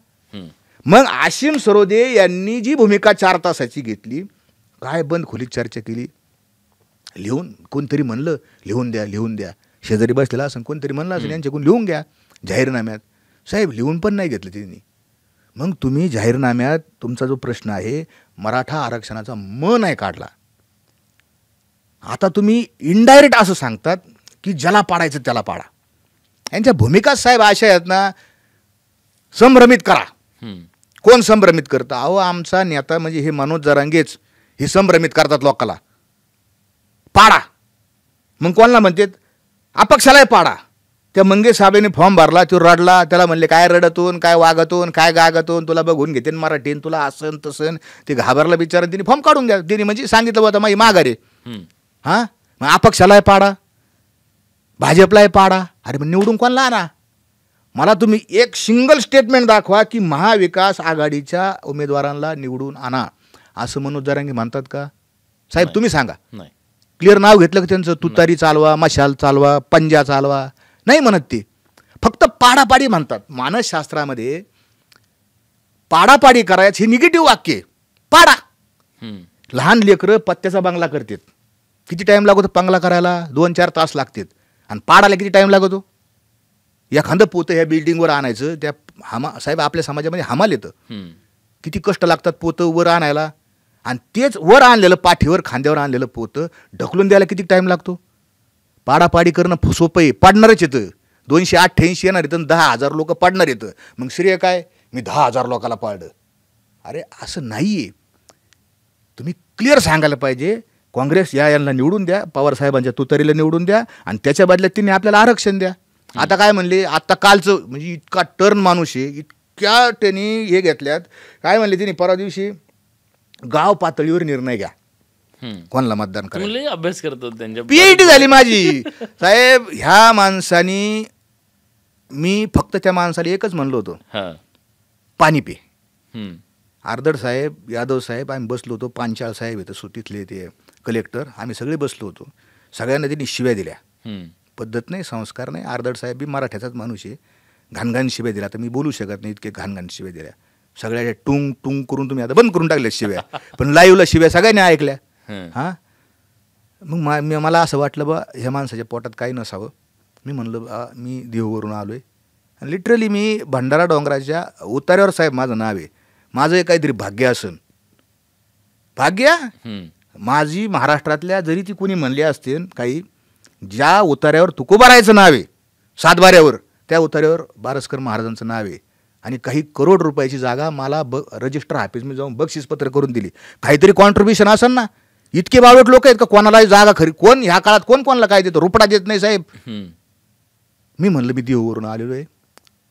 मग आशिम सरोदे यांनी जी भूमिका 4 तासाची घेतली, काय बंद खोलीत चर्चा केली, लिहून कोणतरी म्हणलं लिहून द्या, लिहून द्या, शेजारी बसलेला असं कोणतरी म्हणलं असं यांच्याकडून लिहून घ्या जाहीरनाम्यात. साहेब लिहून पण नाही घेतलं त्यांनी. मग तुम्ही जाहीरनाम्यात तुमचा जो प्रश्न आहे मराठा आरक्षणाचा नाही काढला. आता तुम्ही इनडायरेक्ट असं सांगतात की ज्याला पाडायचं त्याला पाडा. यांच्या भूमिका साहेब अशा आहेत ना, संभ्रमित करा. कोण संभ्रमित करतं? अहो आमचा नेता म्हणजे हे मनोज जरांगेच हे संभ्रमित करतात लोकांना. पाडा. मग कोणाला म्हणतात? अपक्षालाही पाडा. त्या मंगेश साहेबांनी फॉर्म भरला, तो रडला, त्याला म्हणले काय रडतून, काय वागतून, काय गागतून, तुला बघून घेते मराठीन, तुला असं तसं. ते घाबरला बिचारा, तिने फॉर्म काढून द्या. तिने म्हणजे सांगितलं होतं माझी माघारे. हां, मग अपक्षालाही पाडा, भाजपलाही पाडा. अरे मग निवडून कोणाला आणा? मला तुम्ही एक सिंगल स्टेटमेंट दाखवा की महाविकास आघाडीच्या उमेदवारांना निवडून आणा असं मनोज जरांगे म्हणतात का? साहेब तुम्ही सांगा. क्लिअर नाव घेतलं की त्यांचं, तुतारी चालवा, मशाल चालवा, पंजा चालवा, नाही म्हणत. ते फक्त पाडापाडी म्हणतात. मानसशास्त्रामध्ये पाडापाडी करायचं हे निगेटिव्ह वाक्य. पाडा. लहान लेकरं पत्त्याचा बंगला करतात, किती टाईम लागतो पांगला करायला? 2-4 तास लागतात. आणि पाडायला किती टाईम लागतो? एखादं पोतं ह्या बिल्डिंगवर आणायचं, त्या साहेब आपल्या समाजामध्ये हमाल येतं. किती कष्ट लागतात पोतं वर आणायला. आणि तेच वर आणलेलं, पाठीवर खांद्यावर आणलेलं पोतं ढकलून द्यायला किती टाईम लागतो? पाडापाडी करणं सोपं आहे, पाडणारच येतं. 288 येणार येतं, 10,000 लोक पाडणार येतं. मग श्रेय काय? मी 10,000 लोकाला पाडलं. अरे असं नाही आहे. तुम्ही क्लिअर सांगायला पाहिजे, काँग्रेस यांना निवडून द्या, पवारसाहेबांच्या तुतारीला निवडून द्या, आणि त्याच्या बदल्यात त्यांनी आपल्याला आरक्षण द्या. आता काय म्हणले, आत्ता कालचं म्हणजे इतका टर्न माणूस आहे, इतक्या त्यांनी हे घेतल्यात. काय म्हणले त्यांनी परवा दिवशी, गाव पातळीवर निर्णय घ्या कोणाला मतदान करायचं. अभ्यास करतो त्यांच्या. PhD झाली माझी. साहेब ह्या माणसानी, मी फक्त त्या माणसाला एकच म्हणलो होतो, पाणी पे. आर्दड साहेब, यादव साहेब, आम्ही बसलो होतो. पांचाळ साहेब येतं सुट्टीतले ते कलेक्टर, आम्ही सगळे बसलो होतो. सगळ्यांना त्यांनी शिव्या दिल्या. पद्धत नाही, संस्कार नाही. आर्दड साहेब बी मराठ्याचाच माणूस आहे. घाणघाण शिव्या दिल्या. आता मी बोलू शकत नाही, इतके घाणघाण शिव्या दिल्या. सगळ्या टुंग टुंग करून तुम्ही आता बंद करून टाकल्या शिव्या, पण लाईव्हला शिव्या सगळ्यांनी ऐकल्या. हां, मग मला असं वाटलं बा ह्या माणसाच्या पोटात काही नसावं. मी म्हणलं मी देहूवरून आलो आहे, आणि लिटरली मी भंडारा डोंगराच्या उतार्यावर साहेब माझं नाव आहे. माझं काहीतरी भाग्य असन. भाग्य माझी महाराष्ट्रातल्या जरी ती कोणी म्हणली असते काही, ज्या उतार्यावर तुकोबारायचं नाव आहे सातबाऱ्यावर, त्या उतार्यावर बारसकर महाराजांचं नाव आहे. आणि काही करोड रुपयाची जागा मला रजिस्टर ऑफिसमध्ये जाऊन बक्षीसपत्र करून दिली. काहीतरी कॉन्ट्रीब्युशन असेल ना. इतके बावट लोक आहेत का कोणालाही जागा खरी, कोण ह्या काळात कोण कोणाला काय देतं? रुपडा देत नाही साहेब. मी म्हणलं मी देहूवरून आलेलो आहे,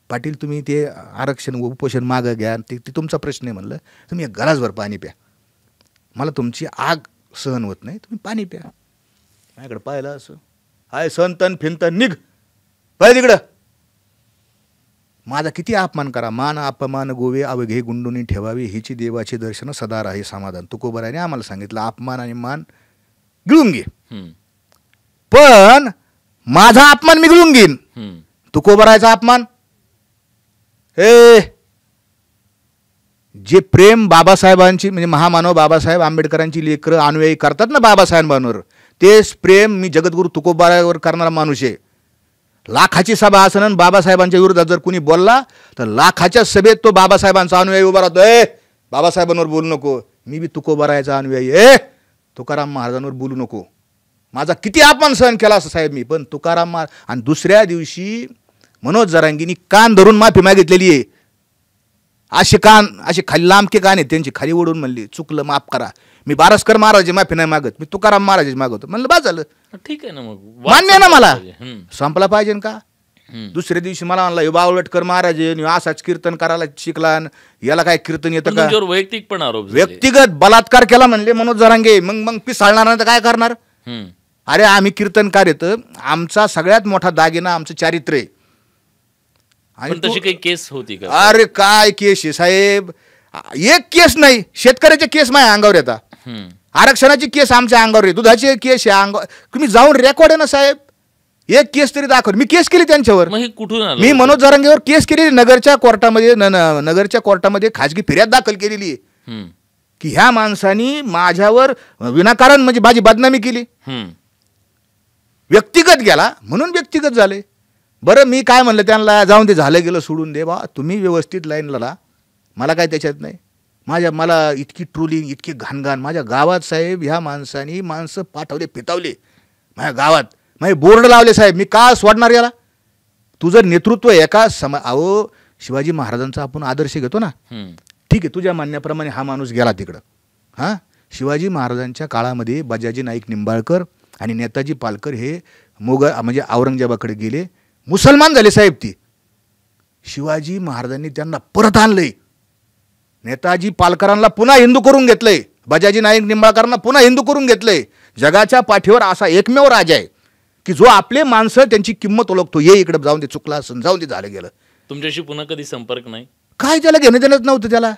पाटील तुम्ही ते आरक्षण उपोषण मागं घ्या, ते तुमचा प्रश्न आहे. म्हणलं तुम्ही एक गलासभर पाणी प्या, मला तुमची आग सहन होत नाही, तुम्ही पाणी प्या. माझ्याकडे पाहिलं असं, हाय संतन फिनतन निघ पाहिजे तिकडं. माझा किती अपमान करा, मान अपमान गोवे अवघे गुंडुनी ठेवावे, हिची देवाचे दर्शन सदा राहे समाधान. तुकोबाराने आम्हाला सांगितलं अपमान आणि मान गिळून घे, पण माझा अपमान मी गिळून घेईन. तुकोबारायचा अपमान, हे जे प्रेम बाबासाहेबांची म्हणजे महामानव बाबासाहेब आंबेडकरांची लेकरं अनुयायी करतात ना बाबासाहेबांवर, तेच प्रेम मी जगद्गुरू तुकोबारावर करणारा माणूस आहे. लाखाची सभा असणं, बाबासाहेबांच्या विरोधात जर कुणी बोलला तर लाखाच्या सभेत तो बाबासाहेबांचा अनुयायी उभा राहतो. बाबासाहेबांवर बोलू नको, मी बी तुकोबारायचा अनुयायी. तुकाराम महाराजांवर बोलू नको. माझा किती अपमान सहन केला असं साहेब मी, पण तुकाराम आणि दुसऱ्या दिवशी मनोज जरांगीनी कान धरून माफी मागितलेली आहे. असे खाली लांबके कान आहेत त्यांची, खाली ओढून म्हणली चुकलं माफ करा. मी बारसकर महाराज माफी नाही मागत, मी तुकाराम महाराज मागवतो. म्हणलं बा झालं, ठीक आहे ना, मग मान्य आहे ना मला. संपला पाहिजे का? दुसऱ्या दिवशी मला म्हणला बावळटकर महाराज असाच कीर्तन करायला शिकला, याला काय कीर्तन येतं का? वैयक्तिक पण आरोप, व्यक्तिगत बलात्कार केला म्हणले मनोज जरांगे. मग पिसाळणार नाही तर काय करणार? अरे आम्ही कीर्तनकार येतं, आमचा सगळ्यात मोठा दागिना आमचं चारित्र्य आहे. आणि तशी काही केस होती का? अरे काय केस आहे साहेब, एक केस नाही. शेतकऱ्याचे केस माझ्या अंगावर येतात, आरक्षणाची केस आमच्या अंगावर आहे, दुधाची केस आहे अंगावर. तुम्ही जाऊन रेकॉर्ड आहे ना साहेब, एक केस तरी दाखव. मी केस केली त्यांच्यावर. कुठून मी मनोज जरांगेवर केस केली नगरच्या कोर्टामध्ये खाजगी फिर्याद दाखल केलेली आहे की ह्या माणसानी माझ्यावर विनाकारण म्हणजे माझी बदनामी केली. व्यक्तिगत गेला म्हणून व्यक्तिगत झाले. बरं मी काय म्हणलं त्यांना, जाऊन ते झालं गेलं सोडून दे बा, तुम्ही व्यवस्थित लाईनला राहा, मला काय त्याच्यात नाही. मला इतकी ट्रोलिंग, इतकी घाणघाण माझ्या गावात साहेब. ह्या माणसानी माणसं पाठवले, फितावले माझ्या गावात, माझे बोर्ड लावले साहेब. मी का सोडणार याला? तुझं नेतृत्व एका अहो शिवाजी महाराजांचा आपण आदर्श घेतो ना, ठीक आहे, तुझ्या म्हणण्याप्रमाणे हा माणूस गेला तिकडं. हां, शिवाजी महाराजांच्या काळामध्ये बजाजी नाईक निंबाळकर आणि नेताजी पालकर हे मोगल म्हणजे औरंगजेबाकडे गेले, मुसलमान झाले साहेब. ती शिवाजी महाराजांनी त्यांना परत आणलंय. नेताजी पालकरांना पुन्हा हिंदू करून घेतलंय, बजाजी नाईक निंबाळकरांना पुन्हा हिंदू करून घेतलंय. जगाच्या पाठीवर असा एकमेव राजा आहे की जो आपले माणसं त्यांची किंमत ओळखतो. ये इकडे, जाऊन ते चुकला असं, जाऊन ते झालं गेलं. तुमच्याशी पुन्हा कधी संपर्क नाही? काय त्याला घेणं देणंच नव्हतं त्याला.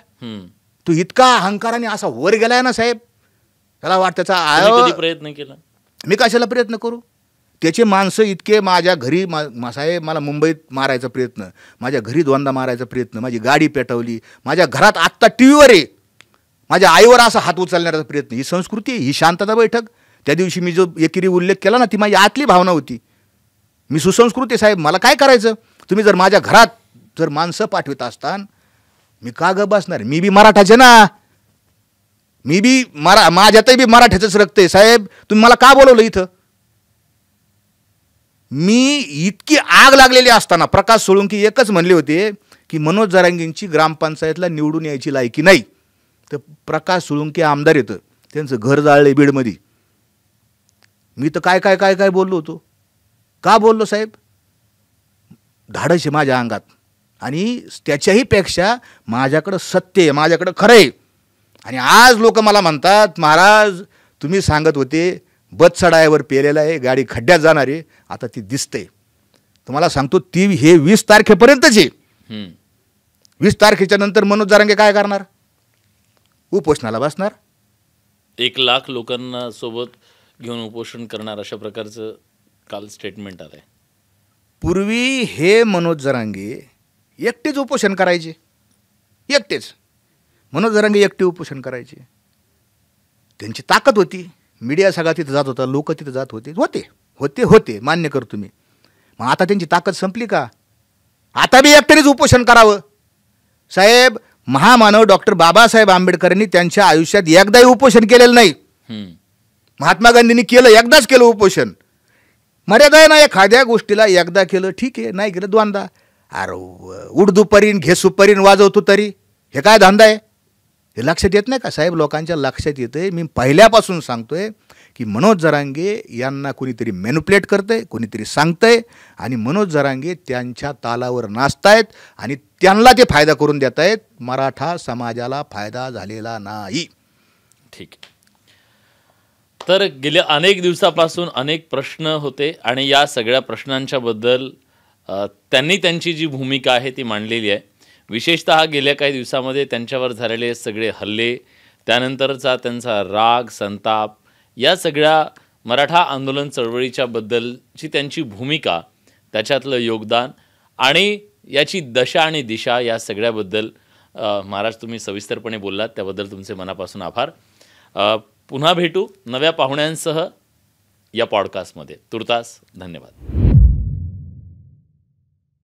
तो इतका अहंकाराने असा वर गेलाय ना साहेब, त्याला वाटतं कधी प्रयत्न केला? मी कशाला प्रयत्न करू? त्याचे माणसं इतके माझ्या घरी साहेब, मला मुंबईत मारायचा प्रयत्न, माझ्या घरी दोनदा मारायचा प्रयत्न, माझी गाडी पेटवली, माझ्या घरात आत्ता टी व्हीवर आहे माझ्या आईवर असा हात उचलण्याचा प्रयत्न. ही संस्कृती, ही शांतता बैठक. त्या दिवशी मी जो एकेरी उल्लेख केला ना, ती माझी आतली भावना होती. मी सुसंस्कृत आहे साहेब, मला काय करायचं? तुम्ही जर माझ्या घरात जर माणसं पाठवित असतान, मी का ग बसणार? मी बी मराठाचे ना, मी बी माझ्यातही बी मराठ्याचंच रक्त आहे साहेब. तुम्ही मला का बोलवलं इथं? मी इतकी आग लागलेली असताना प्रकाश सोळुंके एकच म्हणले होते की मनोज जरांगेंची ग्रामपंचायतला निवडून यायची लायकी नाही. तर प्रकाश सोळुंके आमदार येतं, त्यांचं घर जाळले बीडमध्ये. मी तर काय काय काय काय बोललो होतो. का बोललो साहेब? धाडस आहे माझ्या अंगात, आणि त्याच्याही पेक्षा माझ्याकडं सत्य आहे, माझ्याकडं खरं आहे. आणि आज लोक मला म्हणतात, महाराज तुम्ही सांगत होते बदसडायावर पेलेला आहे, गाडी खड्ड्यात जाणार आहे, आता ती दिसते. तुम्हाला सांगतो ती हे 20 तारखेपर्यंतच आहे. 20 तारखेच्या नंतर मनोज जरांगे काय करणार? उपोषणाला बसणार. 1 लाख लोकांना सोबत घेऊन उपोषण करणार, अशा प्रकारचं काल स्टेटमेंट आलंय. पूर्वी हे मनोज जरांगे एकटेच उपोषण करायचे, एकटेच. मनोज जरांगे एकटे उपोषण करायचे. त्यांची ताकद होती, मीडिया सगळा तिथं जात होता, लोक तिथं जात होते, होते होते होते मान्य करतो मी. मग आता त्यांची ताकद संपली का? आता बी एकट्यानेच उपोषण करावं साहेब. महामानव डॉक्टर बाबासाहेब आंबेडकरांनी त्यांच्या आयुष्यात एकदाही उपोषण केलेलं नाही. महात्मा गांधींनी केलं, एकदाच केलं उपोषण. मर्यादा आहे ना एखाद्या गोष्टीला, एकदा केलं ठीक आहे, नाही केलं दोनदा. अरे उड दुपारीन घे सुपारीन वाजवतो तरी, हे काय धंदा आहे? हे लक्षात येत नाही का साहेब? लोकांच्या लक्षात येतंय. मी पहिल्यापासून सांगतोय की मनोज जरांगे यांना कोणीतरी मॅनिप्युलेट करतंय, कोणीतरी सांगतंय, आणि मनोज जरांगे त्यांच्या तालावर नाचतायत आणि त्यांना ते फायदा करून देत आहेत. मराठा समाजाला फायदा झालेला नाही. ठीक आहे. तर गेल्या अनेक दिवसापासून अनेक प्रश्न होते, आणि या सगळ्या प्रश्नांच्या बद्दल त्यांनी त्यांची जी भूमिका आहे ती मांडलेली आहे. विशेषतः गेल्या काही दिवसामध्ये त्यांच्यावर झालेले सगळे हल्ले, त्यानंतरचा त्यांचा राग, संताप, या सगळ्या मराठा आंदोलन चळवळीच्या बद्दलची त्यांची भूमिका, त्याच्यातलं योगदान आणि याची दशा आणि दिशा, या सगळ्याबद्दल महाराज तुम्ही सविस्तरपणे बोललात, त्याबद्दल तुमचे मनापासून आभार. पुन्हा भेटू नव्या पाहुण्यांसह या पॉडकास्टमध्ये. तुर्तास धन्यवाद.